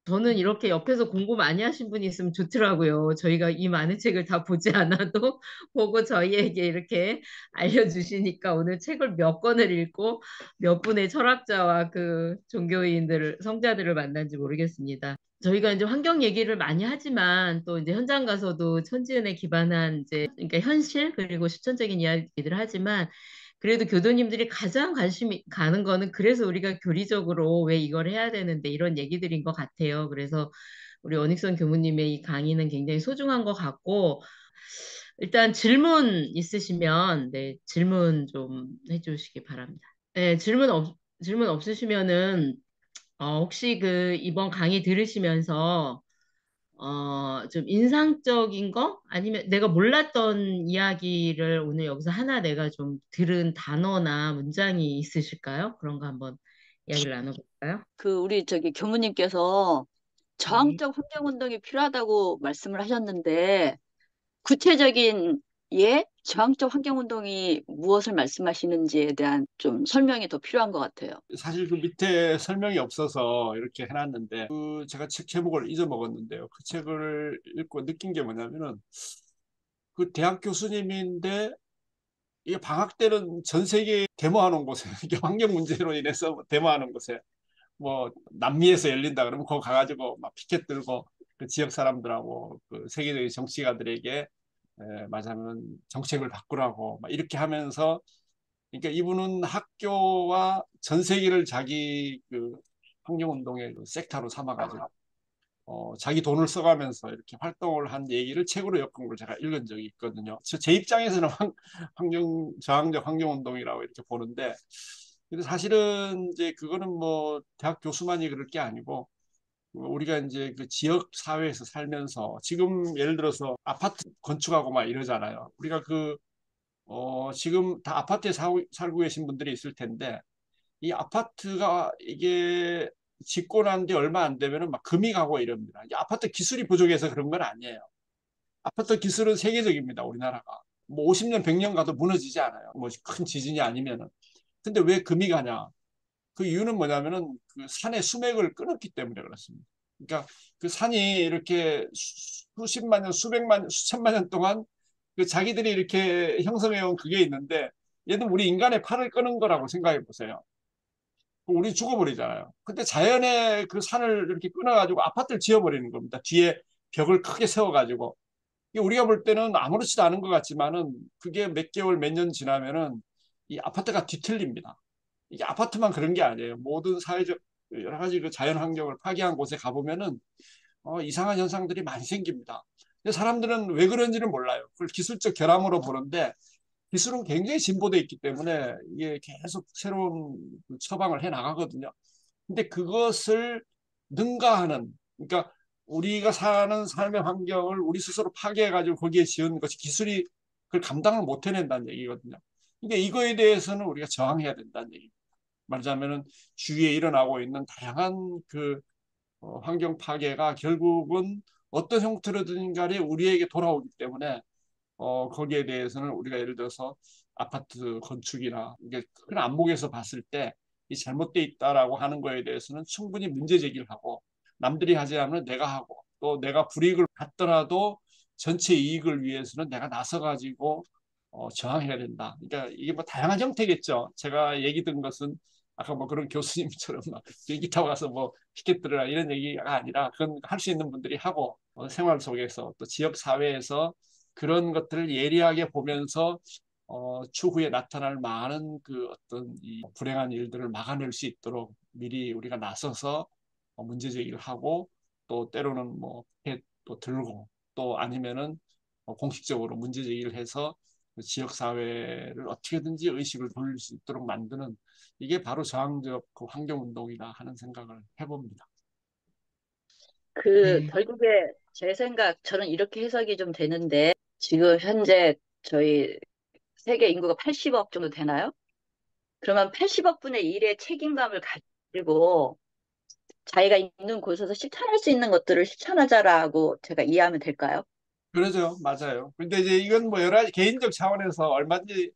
저는 이렇게 옆에서 공부 많이 하신 분이 있으면 좋더라고요. 저희가 이 많은 책을 다 보지 않아도 보고 저희에게 이렇게 알려주시니까 오늘 책을 몇 권을 읽고 몇 분의 철학자와 그 종교인들을, 성자들을 만난지 모르겠습니다. 저희가 이제 환경 얘기를 많이 하지만 또 이제 현장 가서도 천지연에 기반한 이제 그러니까 현실 그리고 실천적인 이야기들을 하지만 그래도 교도님들이 가장 관심이 가는 거는 그래서 우리가 교리적으로 왜 이걸 해야 되는데 이런 얘기들인 것 같아요. 그래서 우리 원익선 교무님의 이 강의는 굉장히 소중한 것 같고 일단 질문 있으시면 네, 질문 좀 해주시기 바랍니다. 네, 질문 없으시면은 혹시 그 이번 강의 들으시면서 좀 인상적인 거? 아니면 내가 몰랐던 이야기를 오늘 여기서 하나 내가 좀 들은 단어나 문장이 있으실까요? 그런 거 한번 이야기를 나눠볼까요? 그 우리 저기 교무님께서 네. 저항적 환경운동이 필요하다고 말씀을 하셨는데 구체적인 저항적 환경운동이 무엇을 말씀하시는지에 대한 좀 설명이 더 필요한 것 같아요. 사실 그 밑에 설명이 없어서 이렇게 해놨는데 그 제가 책 제목을 잊어먹었는데요. 그 책을 읽고 느낀 게 뭐냐면은 그 대학 교수님인데 이게 방학 때는 전 세계 데모하는 곳에 이게 환경 문제로 인해서 데모하는 곳에 뭐 남미에서 열린다 그러면 거기 가가지고 막 피켓 들고 그 지역 사람들하고 그 세계적인 정치가들에게 말하자면 정책을 바꾸라고 막 이렇게 하면서 그러니까 이분은 학교와 전 세계를 자기 그 환경운동의 그 섹터로 삼아가지고 자기 돈을 써가면서 이렇게 활동을 한 얘기를 책으로 엮은 걸 제가 읽은 적이 있거든요. 제 입장에서는 환경 저항적 환경운동이라고 이렇게 보는데, 근데 사실은 이제 그거는 뭐 대학 교수만이 그럴 게 아니고 우리가 이제 그 지역 사회에서 살면서 지금 예를 들어서 아파트 건축하고 막 이러잖아요. 우리가 지금 다 아파트에 살고 계신 분들이 있을 텐데 이 아파트가 이게 짓고 난 뒤 얼마 안 되면은 막 금이 가고 이럽니다. 이 아파트 기술이 부족해서 그런 건 아니에요. 아파트 기술은 세계적입니다. 우리나라가. 뭐 50년, 100년 가도 무너지지 않아요. 뭐 큰 지진이 아니면은. 근데 왜 금이 가냐? 그 이유는 뭐냐면은 그 산의 수맥을 끊었기 때문에 그렇습니다. 그러니까 그 산이 이렇게 수십만 년, 수백만 년, 수천만 년 동안 그 자기들이 이렇게 형성해온 그게 있는데 얘는 우리 인간의 팔을 끄는 거라고 생각해 보세요. 우리 죽어버리잖아요. 근데 자연의 그 산을 이렇게 끊어가지고 아파트를 지어버리는 겁니다. 뒤에 벽을 크게 세워가지고. 우리가 볼 때는 아무렇지도 않은 것 같지만은 그게 몇 개월, 몇 년 지나면은 이 아파트가 뒤틀립니다. 이게 아파트만 그런 게 아니에요. 모든 사회적 여러 가지 그 자연 환경을 파괴한 곳에 가보면은 이상한 현상들이 많이 생깁니다. 근데 사람들은 왜 그런지는 몰라요. 그걸 기술적 결함으로 보는데 기술은 굉장히 진보돼 있기 때문에 이게 계속 새로운 그 처방을 해 나가거든요. 근데 그것을 능가하는, 그러니까 우리가 사는 삶의 환경을 우리 스스로 파괴해가지고 거기에 지은 것이 기술이 그걸 감당을 못 해낸다는 얘기거든요. 그러니까 이거에 대해서는 우리가 저항해야 된다는 얘기입니다. 말하자면은 주위에 일어나고 있는 다양한 그 환경 파괴가 결국은 어떤 형태로든 간에 우리에게 돌아오기 때문에 거기에 대해서는 우리가 예를 들어서 아파트 건축이나 이게 큰 안목에서 봤을 때 이 잘못돼 있다라고 하는 거에 대해서는 충분히 문제 제기를 하고 남들이 하지 않으면 내가 하고 또 내가 불이익을 받더라도 전체 이익을 위해서는 내가 나서 가지고 저항해야 된다. 그러니까 이게 뭐 다양한 형태겠죠. 제가 얘기 든 것은 아까 뭐 그런 교수님처럼 막 비행기 타고 가서 뭐 피켓 들으라 이런 얘기가 아니라 그건 할 수 있는 분들이 하고 생활 속에서 또 지역 사회에서 그런 것들을 예리하게 보면서 추후에 나타날 많은 그 어떤 이 불행한 일들을 막아낼 수 있도록 미리 우리가 나서서 문제 제기를 하고 또 때로는 또 들고 또 아니면은 공식적으로 문제 제기를 해서 그 지역 사회를 어떻게든지 의식을 돌릴 수 있도록 만드는 이게 바로 저항적 그 환경 운동이다 하는 생각을 해봅니다. 네. 결국에 제 생각, 저는 이렇게 해석이 좀 되는데, 지금 현재 저희 세계 인구가 80억 정도 되나요? 그러면 80억 분의 1의 책임감을 가지고 자기가 있는 곳에서 실천할 수 있는 것들을 실천하자라고 제가 이해하면 될까요? 그러죠, 맞아요. 근데 이제 이건 뭐 여러 가지 개인적 차원에서 얼마든지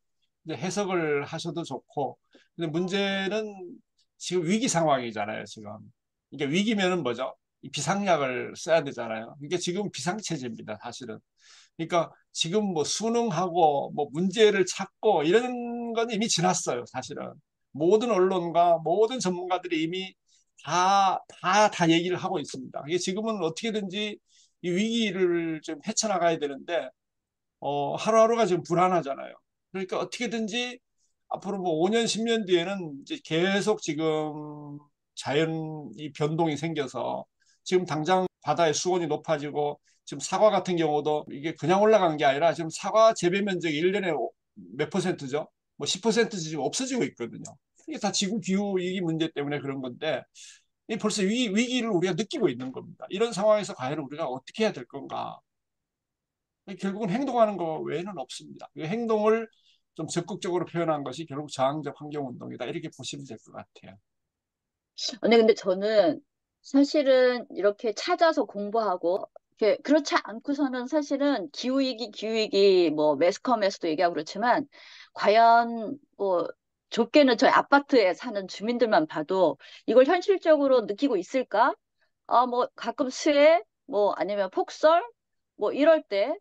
이제 해석을 하셔도 좋고, 근데 문제는 지금 위기 상황이잖아요, 지금. 이게 위기면은 뭐죠? 이 비상약을 써야 되잖아요. 이게 지금 비상체제입니다, 사실은. 그러니까 지금 뭐 수능하고 뭐 문제를 찾고 이런 건 이미 지났어요, 사실은. 모든 언론과 모든 전문가들이 이미 다 얘기를 하고 있습니다. 이게 지금은 어떻게든지 이 위기를 좀 헤쳐나가야 되는데, 하루하루가 지금 불안하잖아요. 그러니까 어떻게든지 앞으로 뭐 5년, 10년 뒤에는 이제 계속 지금 자연 이 변동이 생겨서 지금 당장 바다의 수온이 높아지고 지금 사과 같은 경우도 이게 그냥 올라간 게 아니라 지금 사과 재배 면적이 1년에 몇 퍼센트죠? 뭐 10% 지금 없어지고 있거든요. 이게 다 지구 기후 위기 문제 때문에 그런 건데 이 벌써 위기를 우리가 느끼고 있는 겁니다. 이런 상황에서 과연 우리가 어떻게 해야 될 건가? 결국은 행동하는 거 외에는 없습니다. 이 행동을 좀 적극적으로 표현한 것이 결국 저항적 환경운동이다. 이렇게 보시면 될 것 같아요. 언니, 근데 저는 사실은 이렇게 찾아서 공부하고, 이렇게 그렇지 않고서는 사실은 기후위기, 뭐, 매스컴에서도 얘기하고 그렇지만, 과연, 뭐, 좁게는 저희 아파트에 사는 주민들만 봐도 이걸 현실적으로 느끼고 있을까? 뭐, 가끔 수해, 뭐, 아니면 폭설, 뭐, 이럴 때,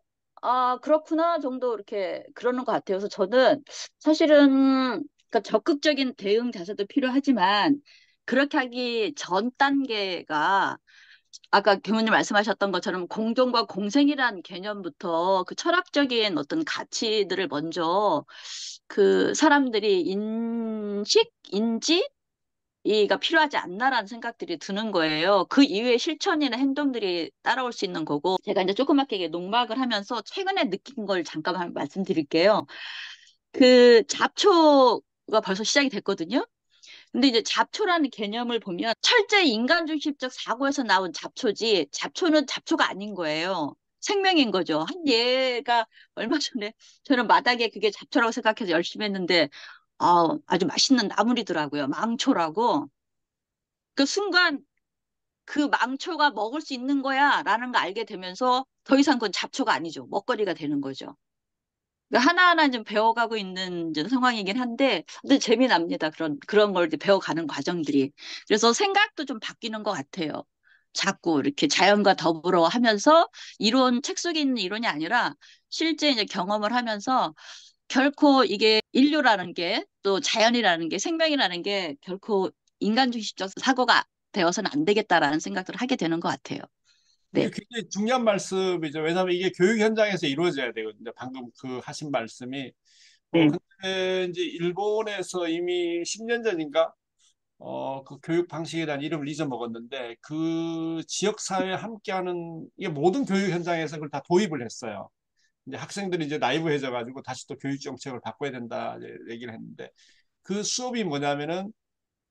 그렇구나 정도 이렇게 그러는 것 같아요. 그래서 저는 사실은, 그러니까 적극적인 대응 자세도 필요하지만, 그렇게 하기 전 단계가 아까 교수님 말씀하셨던 것처럼 공존과 공생이라는 개념부터 그 철학적인 어떤 가치들을 먼저 그 사람들이 인지가 필요하지 않나라는 생각들이 드는 거예요. 그 이후에 실천이나 행동들이 따라올 수 있는 거고 제가 이제 조그맣게 농막을 하면서 최근에 느낀 걸 잠깐 말씀드릴게요. 그 잡초가 벌써 시작이 됐거든요. 근데 이제 잡초라는 개념을 보면 철저히 인간중심적 사고에서 나온 잡초지 잡초는 잡초가 아닌 거예요. 생명인 거죠. 한 얘가 얼마 전에 저는 마당에 그게 잡초라고 생각해서 열심히 했는데 아주 맛있는 나물이더라고요. 망초라고. 그 순간 그 망초가 먹을 수 있는 거야 라는 거 알게 되면서 더 이상 그건 잡초가 아니죠. 먹거리가 되는 거죠. 그러니까 하나하나 좀 배워가고 있는 이제 상황이긴 한데, 근데 재미납니다. 그런 걸 이제 배워가는 과정들이. 그래서 생각도 좀 바뀌는 것 같아요. 자꾸 이렇게 자연과 더불어 하면서 책 속에 있는 이론이 아니라 실제 이제 경험을 하면서 결코 이게 인류라는 게 또 자연이라는 게 생명이라는 게 결코 인간중심적 사고가 되어서는 안 되겠다라는 생각들을 하게 되는 것 같아요. 이게 네. 굉장히 중요한 말씀이죠. 왜냐하면 이게 교육 현장에서 이루어져야 되거든요. 방금 그 하신 말씀이. 네. 근데 이제 일본에서 이미 10년 전인가 그 교육 방식에 대한 이름을 잊어먹었는데 그 지역사회에 함께하는 이게 모든 교육 현장에서 그걸 다 도입을 했어요. 이제 학생들이 이제 나이브해져 가지고 다시 또 교육 정책을 바꿔야 된다 이제 얘기를 했는데 그 수업이 뭐냐면은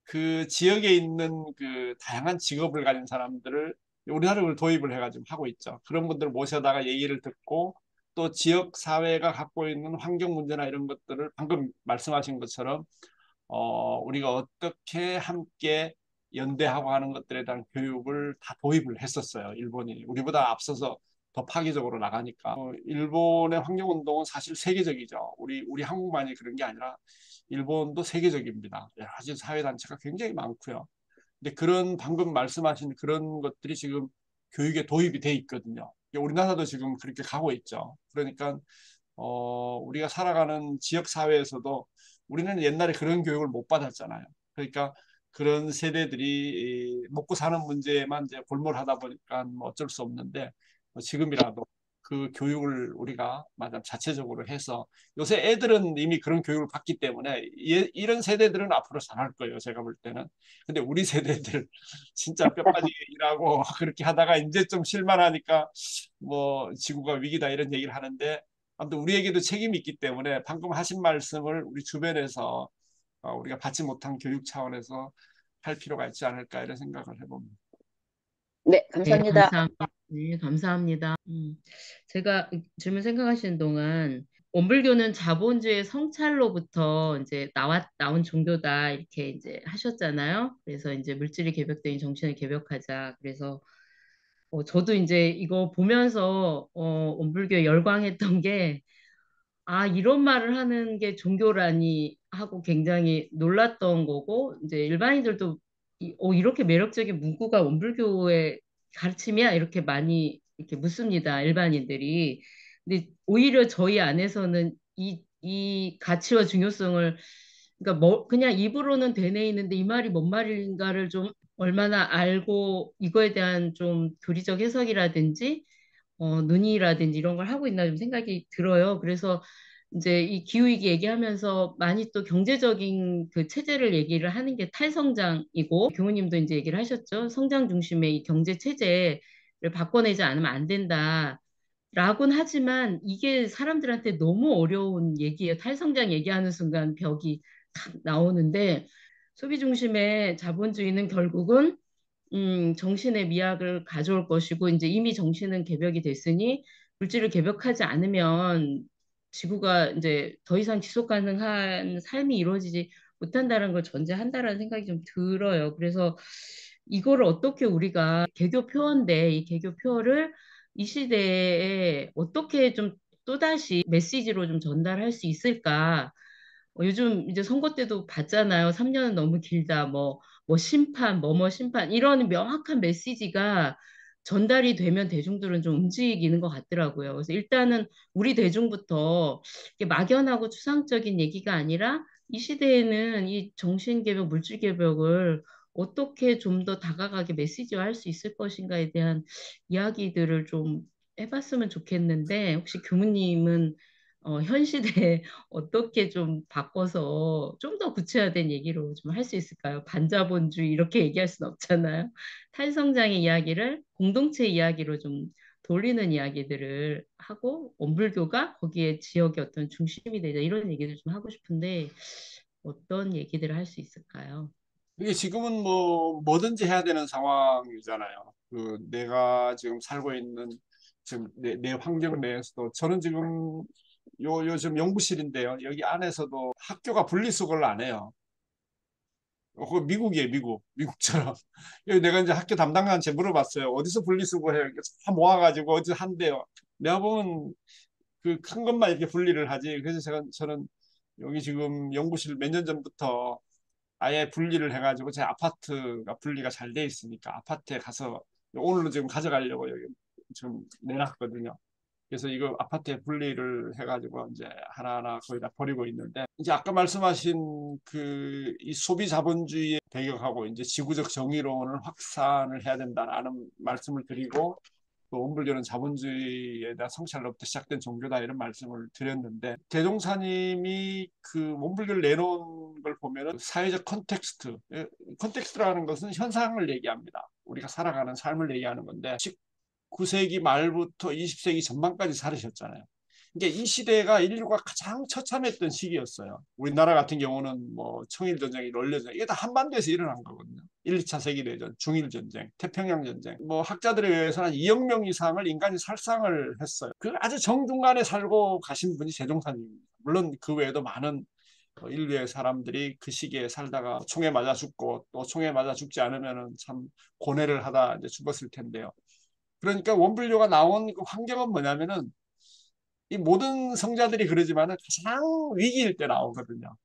그 지역에 있는 그 다양한 직업을 가진 사람들을 우리나라를 도입을 해가지고 하고 있죠. 그런 분들 모셔다가 얘기를 듣고 또 지역 사회가 갖고 있는 환경 문제나 이런 것들을 방금 말씀하신 것처럼 우리가 어떻게 함께 연대하고 하는 것들에 대한 교육을 다 도입을 했었어요. 일본이 우리보다 앞서서 더 파괴적으로 나가니까. 일본의 환경운동은 사실 세계적이죠. 우리 한국만이 그런 게 아니라 일본도 세계적입니다. 여러 가지 사회단체가 굉장히 많고요. 근데 그런 방금 말씀하신 그런 것들이 지금 교육에 도입이 돼 있거든요. 우리나라도 지금 그렇게 가고 있죠. 그러니까 우리가 살아가는 지역 사회에서도 우리는 옛날에 그런 교육을 못 받았잖아요. 그러니까 그런 세대들이 먹고 사는 문제만 이제 골몰하다 보니까 뭐 어쩔 수 없는데 지금이라도 그 교육을 우리가 맞아 자체적으로 해서 요새 애들은 이미 그런 교육을 받기 때문에 이런 세대들은 앞으로 잘할 거예요. 제가 볼 때는. 근데 우리 세대들 진짜 뼈 빠지게 일하고 그렇게 하다가 이제 좀 실만하니까 뭐 지구가 위기다 이런 얘기를 하는데 아무튼 우리에게도 책임이 있기 때문에 방금 하신 말씀을 우리 주변에서 우리가 받지 못한 교육 차원에서 할 필요가 있지 않을까 이런 생각을 해봅니다. 네, 네, 감사합니다. 감사합니다. 네, 감사합니다. 제가 질문 생각하시는 동안 원불교는 자본주의 성찰로부터 이제 나온 종교다 이렇게 이제 하셨잖아요. 그래서 이제 물질이 개벽되니 정신을 개벽하자. 그래서 저도 이제 이거 보면서 원불교에 열광했던 게 이런 말을 하는 게 종교라니 하고 굉장히 놀랐던 거고 이제 일반인들도 이렇게 매력적인 문구가 원불교에 가르침이야? 이렇게 많이 이렇게 묻습니다. 일반인들이. 근데 오히려 저희 안에서는 이 가치와 중요성을 그러니까 뭐 그냥 입으로는 되뇌 있는데 이 말이 뭔 말인가를 좀 얼마나 알고 이거에 대한 좀 교리적 해석이라든지 논의라든지 이런 걸 하고 있나 좀 생각이 들어요. 그래서 이제 이 기후위기 얘기하면서 많이 또 경제적인 그 체제를 얘기를 하는 게 탈성장이고, 교수님도 이제 얘기를 하셨죠. 성장 중심의 이 경제 체제를 바꿔내지 않으면 안 된다. 라고는 하지만 이게 사람들한테 너무 어려운 얘기예요. 탈성장 얘기하는 순간 벽이 탁 나오는데, 소비 중심의 자본주의는 결국은 정신의 미학을 가져올 것이고, 이제 이미 정신은 개벽이 됐으니 물질을 개벽하지 않으면 지구가 이제 더 이상 지속 가능한 삶이 이루어지지 못한다는 걸 전제한다라는 생각이 좀 들어요. 그래서 이거를 어떻게 우리가 개교 표어인데 이 개교 표어를 이 시대에 어떻게 좀 또다시 메시지로 좀 전달할 수 있을까? 요즘 이제 선거 때도 봤잖아요. 3년은 너무 길다. 뭐 심판, 뭐뭐 심판 이런 명확한 메시지가 전달이 되면 대중들은 좀 움직이는 것 같더라고요. 그래서 일단은 우리 대중부터 이게 막연하고 추상적인 얘기가 아니라 이 시대에는 이 정신개벽, 물질개벽을 어떻게 좀 더 다가가게 메시지화할 수 있을 것인가에 대한 이야기들을 좀 해봤으면 좋겠는데 혹시 교무님은 현 시대에 어떻게 좀 바꿔서 좀 더 구체화된 얘기로 좀 할 수 있을까요? 반자본주의 이렇게 얘기할 순 없잖아요. 탈성장의 이야기를 공동체 이야기로 좀 돌리는 이야기들을 하고 원불교가 거기에 지역의 어떤 중심이 되자 이런 얘기를 좀 하고 싶은데 어떤 얘기들을 할 수 있을까요? 이게 지금은 뭐 뭐든지 해야 되는 상황이잖아요. 그 내가 지금 살고 있는 지금 내 환경 내에서도 저는 지금 요즘 연구실인데요. 여기 안에서도 학교가 분리수거를 안 해요. 그거 미국이에요, 미국. 미국처럼. 여기 내가 이제 학교 담당자한테 물어봤어요. 어디서 분리수거해요? 이렇게 다 모아가지고 어디서 한대요. 내가 보면 그 큰 것만 이렇게 분리를 하지. 그래서 저는 여기 지금 연구실 몇 년 전부터 아예 분리를 해가지고 제 아파트가 분리가 잘 돼 있으니까 아파트에 가서 오늘은 지금 가져가려고 여기 지금 내놨거든요. 그래서 이거 아파트에 분리를 해가지고 이제 하나하나 거의 다 버리고 있는데 이제 아까 말씀하신 그 이 소비 자본주의의 배격하고 이제 지구적 정의로운을 확산을 해야 된다라는 말씀을 드리고 또 원불교는 자본주의에 대한 성찰로부터 시작된 종교다 이런 말씀을 드렸는데 대종사님이 그 원불교를 내놓은 걸 보면은 사회적 컨텍스트, 컨텍스트라는 것은 현상을 얘기합니다. 우리가 살아가는 삶을 얘기하는 건데 19세기 말부터 20세기 전반까지 살으셨잖아요. 그러니까 이 시대가 인류가 가장 처참했던 시기였어요. 우리나라 같은 경우는 뭐 청일전쟁이 널려져 이게 다 한반도에서 일어난 거거든요. 1, 2차 세계대전, 중일전쟁, 태평양전쟁. 뭐 학자들에 의해서는 한 2억 명 이상을 인간이 살상을 했어요. 그 아주 정중간에 살고 가신 분이 세종사님입니다. 물론 그 외에도 많은 인류의 사람들이 그 시기에 살다가 총에 맞아 죽고 또 총에 맞아 죽지 않으면 참 고뇌를 하다 이제 죽었을 텐데요. 그러니까 원불교가 나온 그 환경은 뭐냐면은 이 모든 성자들이 그러지만은 가장 위기일 때 나오거든요.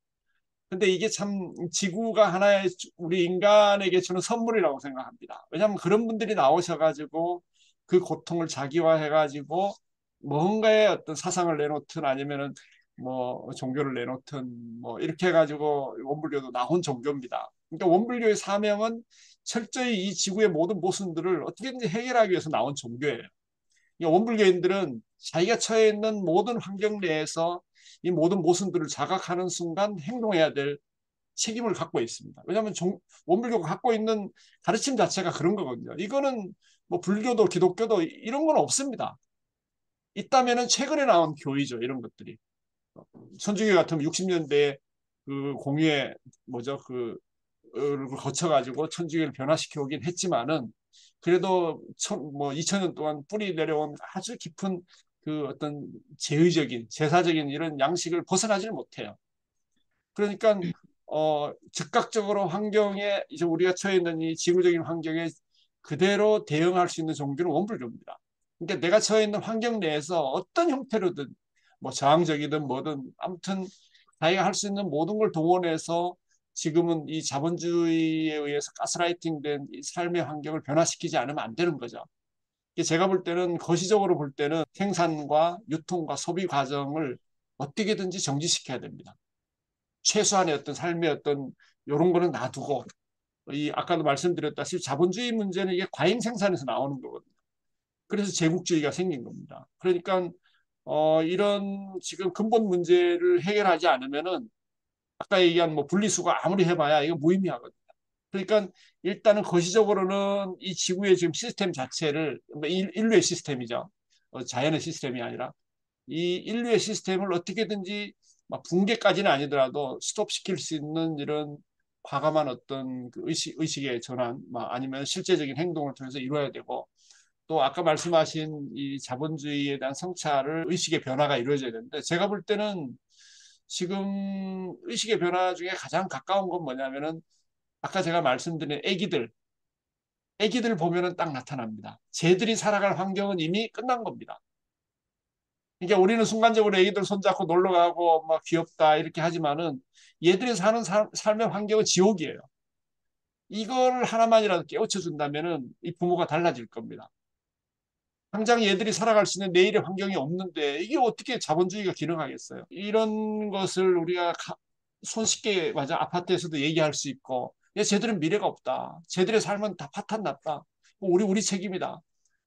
근데 이게 참 지구가 하나의 우리 인간에게 주는 선물이라고 생각합니다. 왜냐하면 그런 분들이 나오셔가지고 그 고통을 자기화해가지고 뭔가의 어떤 사상을 내놓든 아니면은 뭐 종교를 내놓든 뭐 이렇게 해가지고 원불교도 나온 종교입니다. 그러니까 원불교의 사명은 철저히 이 지구의 모든 모순들을 어떻게든지 해결하기 위해서 나온 종교예요. 원불교인들은 자기가 처해 있는 모든 환경 내에서 이 모든 모순들을 자각하는 순간 행동해야 될 책임을 갖고 있습니다. 왜냐하면 원불교가 갖고 있는 가르침 자체가 그런 거거든요. 이거는 뭐 불교도 기독교도 이런 건 없습니다. 있다면은 최근에 나온 교의죠. 이런 것들이. 천주교 같으면 60년대에 그 공유의 뭐죠 를 거쳐가지고 천주교를 변화시켜 오긴 했지만은 그래도 뭐 2000년 동안 뿌리 내려온 아주 깊은 그 어떤 제의적인 제사적인 이런 양식을 벗어나질 못해요. 그러니까 즉각적으로 환경에 이제 우리가 처해 있는 이 지구적인 환경에 그대로 대응할 수 있는 종교는 원불교입니다. 그러니까 내가 처해 있는 환경 내에서 어떤 형태로든 뭐 저항적이든 뭐든 아무튼 자기가 할 수 있는 모든 걸 동원해서 지금은 이 자본주의에 의해서 가스라이팅된 이 삶의 환경을 변화시키지 않으면 안 되는 거죠. 제가 볼 때는 거시적으로 볼 때는 생산과 유통과 소비 과정을 어떻게든지 정지시켜야 됩니다. 최소한의 어떤 삶의 어떤 이런 거는 놔두고 이 아까도 말씀드렸다시피 자본주의 문제는 이게 과잉 생산에서 나오는 거거든요. 그래서 제국주의가 생긴 겁니다. 그러니까 이런 지금 근본 문제를 해결하지 않으면은 아까 얘기한 뭐 분리수거 아무리 해봐야 이거 무의미하거든요. 그러니까 일단은 거시적으로는 이 지구의 지금 시스템 자체를 뭐 인류의 시스템이죠. 자연의 시스템이 아니라 이 인류의 시스템을 어떻게든지 막 붕괴까지는 아니더라도 스톱시킬 수 있는 이런 과감한 어떤 그 의식의 전환, 아니면 실제적인 행동을 통해서 이루어야 되고 또 아까 말씀하신 이 자본주의에 대한 성찰을 의식의 변화가 이루어져야 되는데 제가 볼 때는 지금 의식의 변화 중에 가장 가까운 건 뭐냐면은 아까 제가 말씀드린 애기들 보면은 딱 나타납니다. 쟤들이 살아갈 환경은 이미 끝난 겁니다. 그러니까 우리는 순간적으로 애기들 손잡고 놀러 가고 막 귀엽다 이렇게 하지만은 얘들이 사는 삶의 환경은 지옥이에요. 이걸 하나만이라도 깨우쳐 준다면은 이 부모가 달라질 겁니다. 당장 얘들이 살아갈 수 있는 내일의 환경이 없는데 이게 어떻게 자본주의가 기능하겠어요? 이런 것을 우리가 손쉽게 맞아 아파트에서도 얘기할 수 있고 야, 쟤들은 미래가 없다. 쟤들의 삶은 다 파탄났다. 우리 책임이다.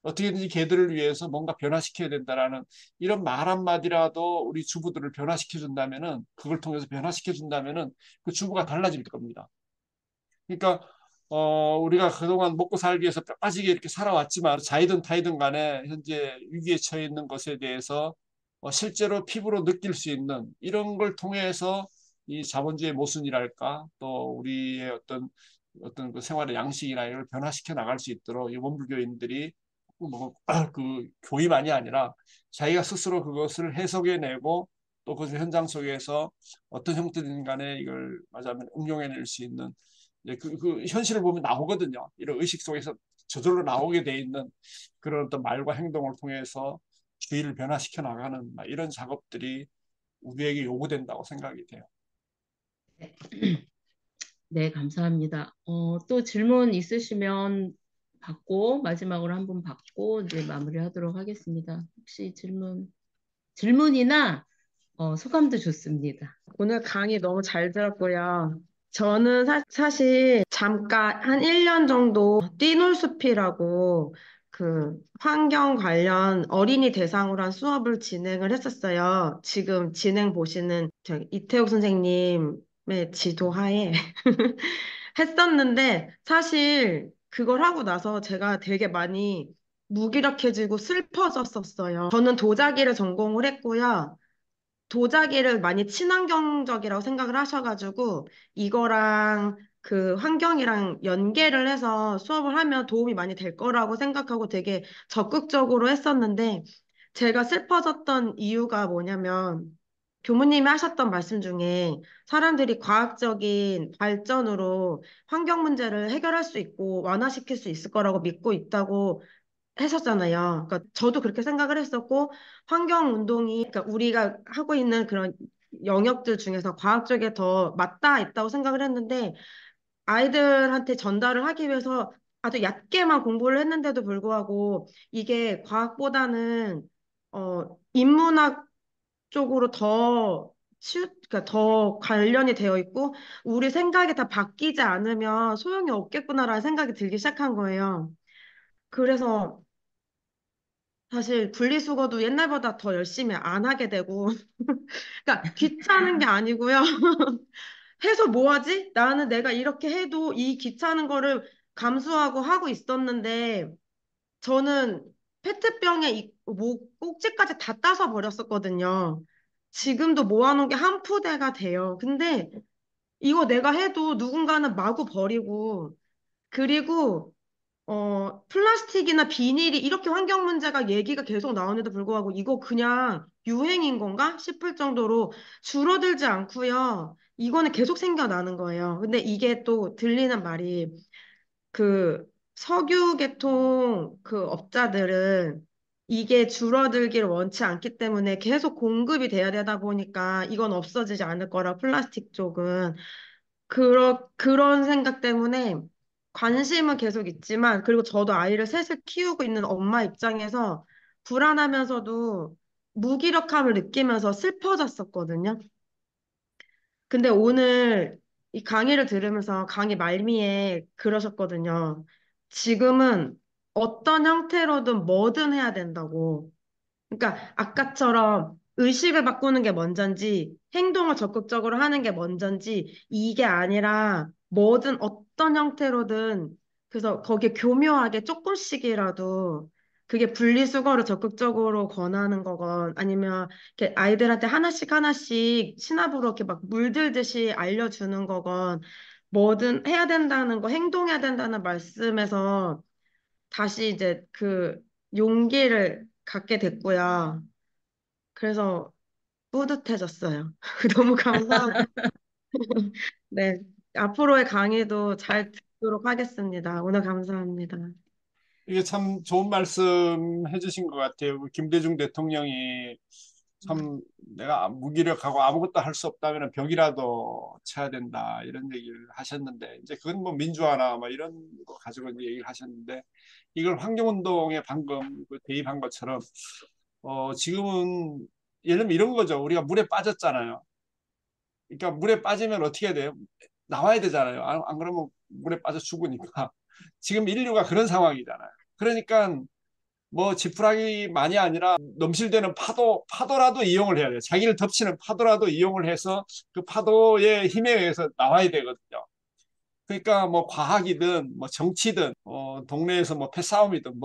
어떻게든지 걔들을 위해서 뭔가 변화시켜야 된다라는 이런 말 한마디라도 우리 주부들을 변화시켜 준다면은 그걸 통해서 변화시켜 준다면은 그 주부가 달라질 겁니다. 그러니까 우리가 그동안 먹고 살기 위해서 뼈빠지게 이렇게 살아왔지만 자이든 타이든 간에 현재 위기에 처해 있는 것에 대해서 실제로 피부로 느낄 수 있는 이런 걸 통해서 이 자본주의 모순이랄까 또 우리의 어떤 그 생활의 양식이나 이걸 변화시켜 나갈 수 있도록 이 원불교인들이 그 교의만이 아니라 자기가 스스로 그것을 해석해내고 또 그 현장 속에서 어떤 형태든 간에 이걸 말하자면 응용해낼 수 있는 그 현실을 보면 나오거든요. 이런 의식 속에서 저절로 나오게 돼 있는 그런 어떤 말과 행동을 통해서 주의를 변화시켜 나가는 이런 작업들이 우리에게 요구된다고 생각이 돼요. 네, 감사합니다. 또 질문 있으시면 받고, 마지막으로 한 분 받고, 이제 마무리하도록 하겠습니다. 혹시 질문이나 소감도 좋습니다. 오늘 강의 너무 잘 들었고요. 저는 사실 잠깐 한 1년 정도 뛰놀숲이라고 그 환경 관련 어린이 대상으로 한 수업을 진행을 했었어요. 지금 진행 보시는 이태욱 선생님의 지도하에 했었는데 사실 그걸 하고 나서 제가 되게 많이 무기력해지고 슬퍼졌었어요. 저는 도자기를 전공을 했고요. 도자기를 많이 친환경적이라고 생각을 하셔가지고 이거랑 그 환경이랑 연계를 해서 수업을 하면 도움이 많이 될 거라고 생각하고 되게 적극적으로 했었는데 제가 슬퍼졌던 이유가 뭐냐면 교무님이 하셨던 말씀 중에 사람들이 과학적인 발전으로 환경 문제를 해결할 수 있고 완화시킬 수 있을 거라고 믿고 있다고 했었잖아요. 그러니까 저도 그렇게 생각을 했었고 환경 운동이 그러니까 우리가 하고 있는 그런 영역들 중에서 과학 쪽에 더 맞닿아 있다고 생각을 했는데 아이들한테 전달을 하기 위해서 아주 얕게만 공부를 했는데도 불구하고 이게 과학보다는 인문학 쪽으로 그러니까 더 관련이 되어 있고 우리 생각이 다 바뀌지 않으면 소용이 없겠구나라는 생각이 들기 시작한 거예요. 그래서 사실 분리수거도 옛날보다 더 열심히 안 하게 되고, 그러니까 귀찮은 게 아니고요. 해서 뭐 하지? 나는 내가 이렇게 해도 이 귀찮은 거를 감수하고 하고 있었는데, 저는 페트병에 꼭지까지 다 따서 버렸었거든요. 지금도 모아놓은 게 한 푸대가 돼요. 근데 이거 내가 해도 누군가는 마구 버리고, 그리고 플라스틱이나 비닐이 이렇게 환경 문제가 얘기가 계속 나오는데도 불구하고 이거 그냥 유행인 건가 싶을 정도로 줄어들지 않고요. 이거는 계속 생겨나는 거예요. 근데 이게 또 들리는 말이 그 석유 계통 그 업자들은 이게 줄어들기를 원치 않기 때문에 계속 공급이 돼야 되다 보니까 이건 없어지지 않을 거라 플라스틱 쪽은. 그런 생각 때문에 관심은 계속 있지만, 그리고 저도 아이를 셋을 키우고 있는 엄마 입장에서 불안하면서도 무기력함을 느끼면서 슬퍼졌었거든요. 근데 오늘 이 강의를 들으면서 강의 말미에 그러셨거든요. 지금은 어떤 형태로든 뭐든 해야 된다고. 그러니까 아까처럼 의식을 바꾸는 게 먼저인지 행동을 적극적으로 하는 게 먼저인지 이게 아니라 뭐든 어떤 형태로든 그래서 거기에 교묘하게 조금씩이라도 그게 분리수거를 적극적으로 권하는 거건 아니면 이렇게 아이들한테 하나씩 하나씩 시나브로 이렇게 막 물들듯이 알려주는 거건 뭐든 해야 된다는 거 행동해야 된다는 말씀에서 다시 이제 그 용기를 갖게 됐고요. 그래서 뿌듯해졌어요. 너무 감사하고, 네. 앞으로의 강의도 잘 듣도록 하겠습니다. 오늘 감사합니다. 이게 참 좋은 말씀 해주신 것 같아요. 그 김대중 대통령이 참 내가 무기력하고 아무것도 할 수 없다면 벽이라도 쳐야 된다 이런 얘기를 하셨는데 이제 그건 뭐 민주화나 뭐 이런 거 가지고 이제 얘기를 하셨는데 이걸 환경운동에 방금 그 대입한 것처럼 지금은 예를 들면 이런 거죠. 우리가 물에 빠졌잖아요. 그러니까 물에 빠지면 어떻게 해야 돼요? 나와야 되잖아요. 안 그러면 물에 빠져 죽으니까. 지금 인류가 그런 상황이잖아요. 그러니까 뭐 지푸라기만이 아니라 넘실대는 파도라도 이용을 해야 돼요. 자기를 덮치는 파도라도 이용을 해서 그 파도의 힘에 의해서 나와야 되거든요. 그러니까 뭐 과학이든 뭐 정치든 동네에서 뭐 패싸움이든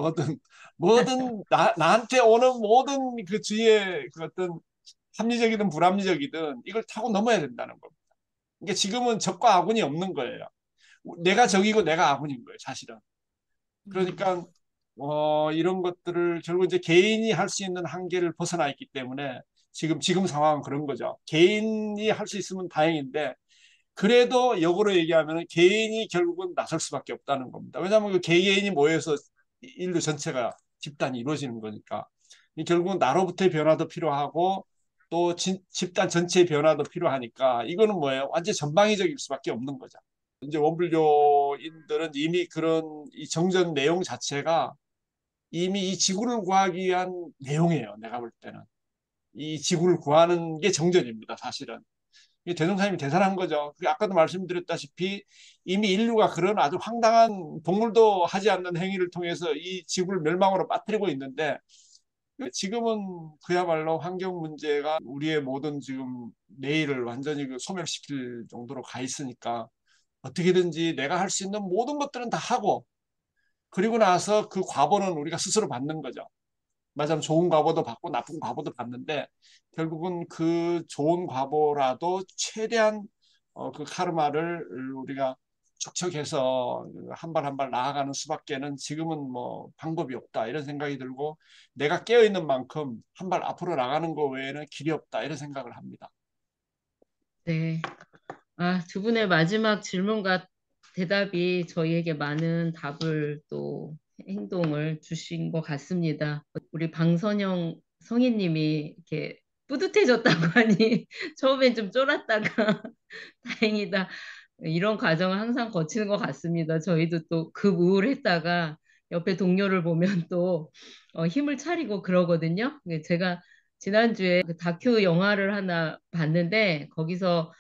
뭐든 나한테 오는 모든 그 주위의 그 어떤 합리적이든 불합리적이든 이걸 타고 넘어야 된다는 겁니다. 그러니까 지금은 적과 아군이 없는 거예요. 내가 적이고 내가 아군인 거예요, 사실은. 그러니까 이런 것들을 결국 이제 개인이 할 수 있는 한계를 벗어나 있기 때문에 지금 상황은 그런 거죠. 개인이 할 수 있으면 다행인데 그래도 역으로 얘기하면 개인이 결국은 나설 수밖에 없다는 겁니다. 왜냐하면 그 개개인이 모여서 인류 전체가 집단이 이루어지는 거니까. 결국은 나로부터의 변화도 필요하고 또 집단 전체의 변화도 필요하니까 이거는 뭐예요? 완전 전방위적일 수밖에 없는 거죠. 이제 원불교인들은 이미 그런 이 정전 내용 자체가 이미 이 지구를 구하기 위한 내용이에요. 내가 볼 때는. 이 지구를 구하는 게 정전입니다. 사실은. 대종사님이 대단한 거죠. 아까도 말씀드렸다시피 이미 인류가 그런 아주 황당한 동물도 하지 않는 행위를 통해서 이 지구를 멸망으로 빠뜨리고 있는데 지금은 그야말로 환경 문제가 우리의 모든 지금 내일을 완전히 그 소멸시킬 정도로 가 있으니까 어떻게든지 내가 할 수 있는 모든 것들은 다 하고 그리고 나서 그 과보는 우리가 스스로 받는 거죠. 맞아요. 좋은 과보도 받고 나쁜 과보도 받는데 결국은 그 좋은 과보라도 최대한 그 카르마를 우리가 축적해서 한 발 한 발 나아가는 수밖에는 지금은 뭐 방법이 없다 이런 생각이 들고 내가 깨어 있는 만큼 한 발 앞으로 나가는 것 외에는 길이 없다 이런 생각을 합니다. 네. 두 분의 마지막 질문과 대답이 저희에게 많은 답을 또 행동을 주신 것 같습니다. 우리 방선영 성인님이 이렇게 뿌듯해졌다고 하니 처음엔 좀 쫄았다가 다행이다. 이런 과정을 항상 거치는 것 같습니다. 저희도 또 급우울했다가 옆에 동료를 보면 또 힘을 차리고 그러거든요. 제가 지난주에 그 다큐 영화를 하나 봤는데 거기서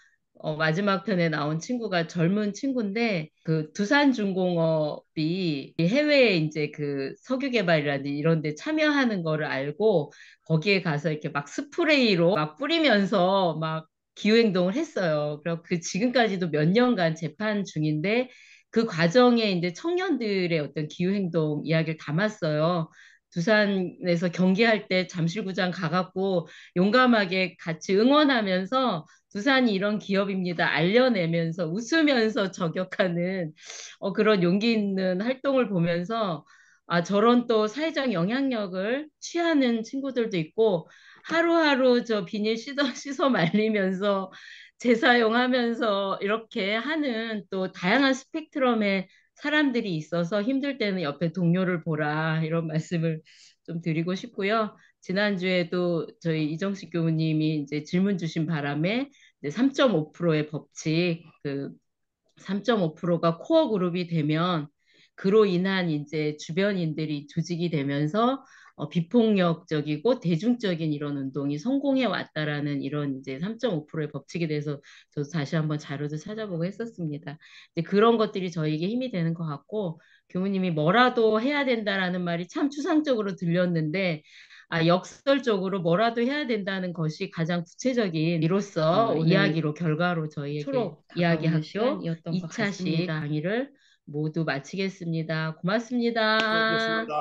마지막 편에 나온 친구가 젊은 친구인데 그 두산중공업이 해외에 이제 그 석유 개발이라든지 이런 데 참여하는 거를 알고 거기에 가서 이렇게 막 스프레이로 막 뿌리면서 막 기후행동을 했어요. 그리고 그 지금까지도 몇 년간 재판 중인데 그 과정에 이제 청년들의 어떤 기후행동 이야기를 담았어요. 두산에서 경기할 때 잠실구장 가갖고 용감하게 같이 응원하면서 두산이 이런 기업입니다. 알려내면서 웃으면서 저격하는 그런 용기 있는 활동을 보면서 저런 또 사회적 영향력을 취하는 친구들도 있고 하루하루 저 비닐 씻어 말리면서 재사용하면서 이렇게 하는 또 다양한 스펙트럼의 사람들이 있어서 힘들 때는 옆에 동료를 보라 이런 말씀을 좀 드리고 싶고요. 지난주에도 저희 이정식 교수님이 이제 질문 주신 바람에 이제 3.5%의 법칙 그 3.5%가 코어 그룹이 되면 그로 인한 이제 주변인들이 조직이 되면서 비폭력적이고 대중적인 이런 운동이 성공해 왔다라는 이런 이제 3.5%의 법칙에 대해서 저도 다시 한번 자료도 찾아보고 했었습니다. 이제 그런 것들이 저에게 힘이 되는 것 같고 교무님이 뭐라도 해야 된다라는 말이 참 추상적으로 들렸는데 역설적으로 뭐라도 해야 된다는 것이 가장 구체적인 이로써 오늘 이야기로 결과로 저희에게 초록 이야기 다가오는 학교 시간이었던 것 2차식 같습니다. 강의를 모두 마치겠습니다. 고맙습니다. 수고하셨습니다.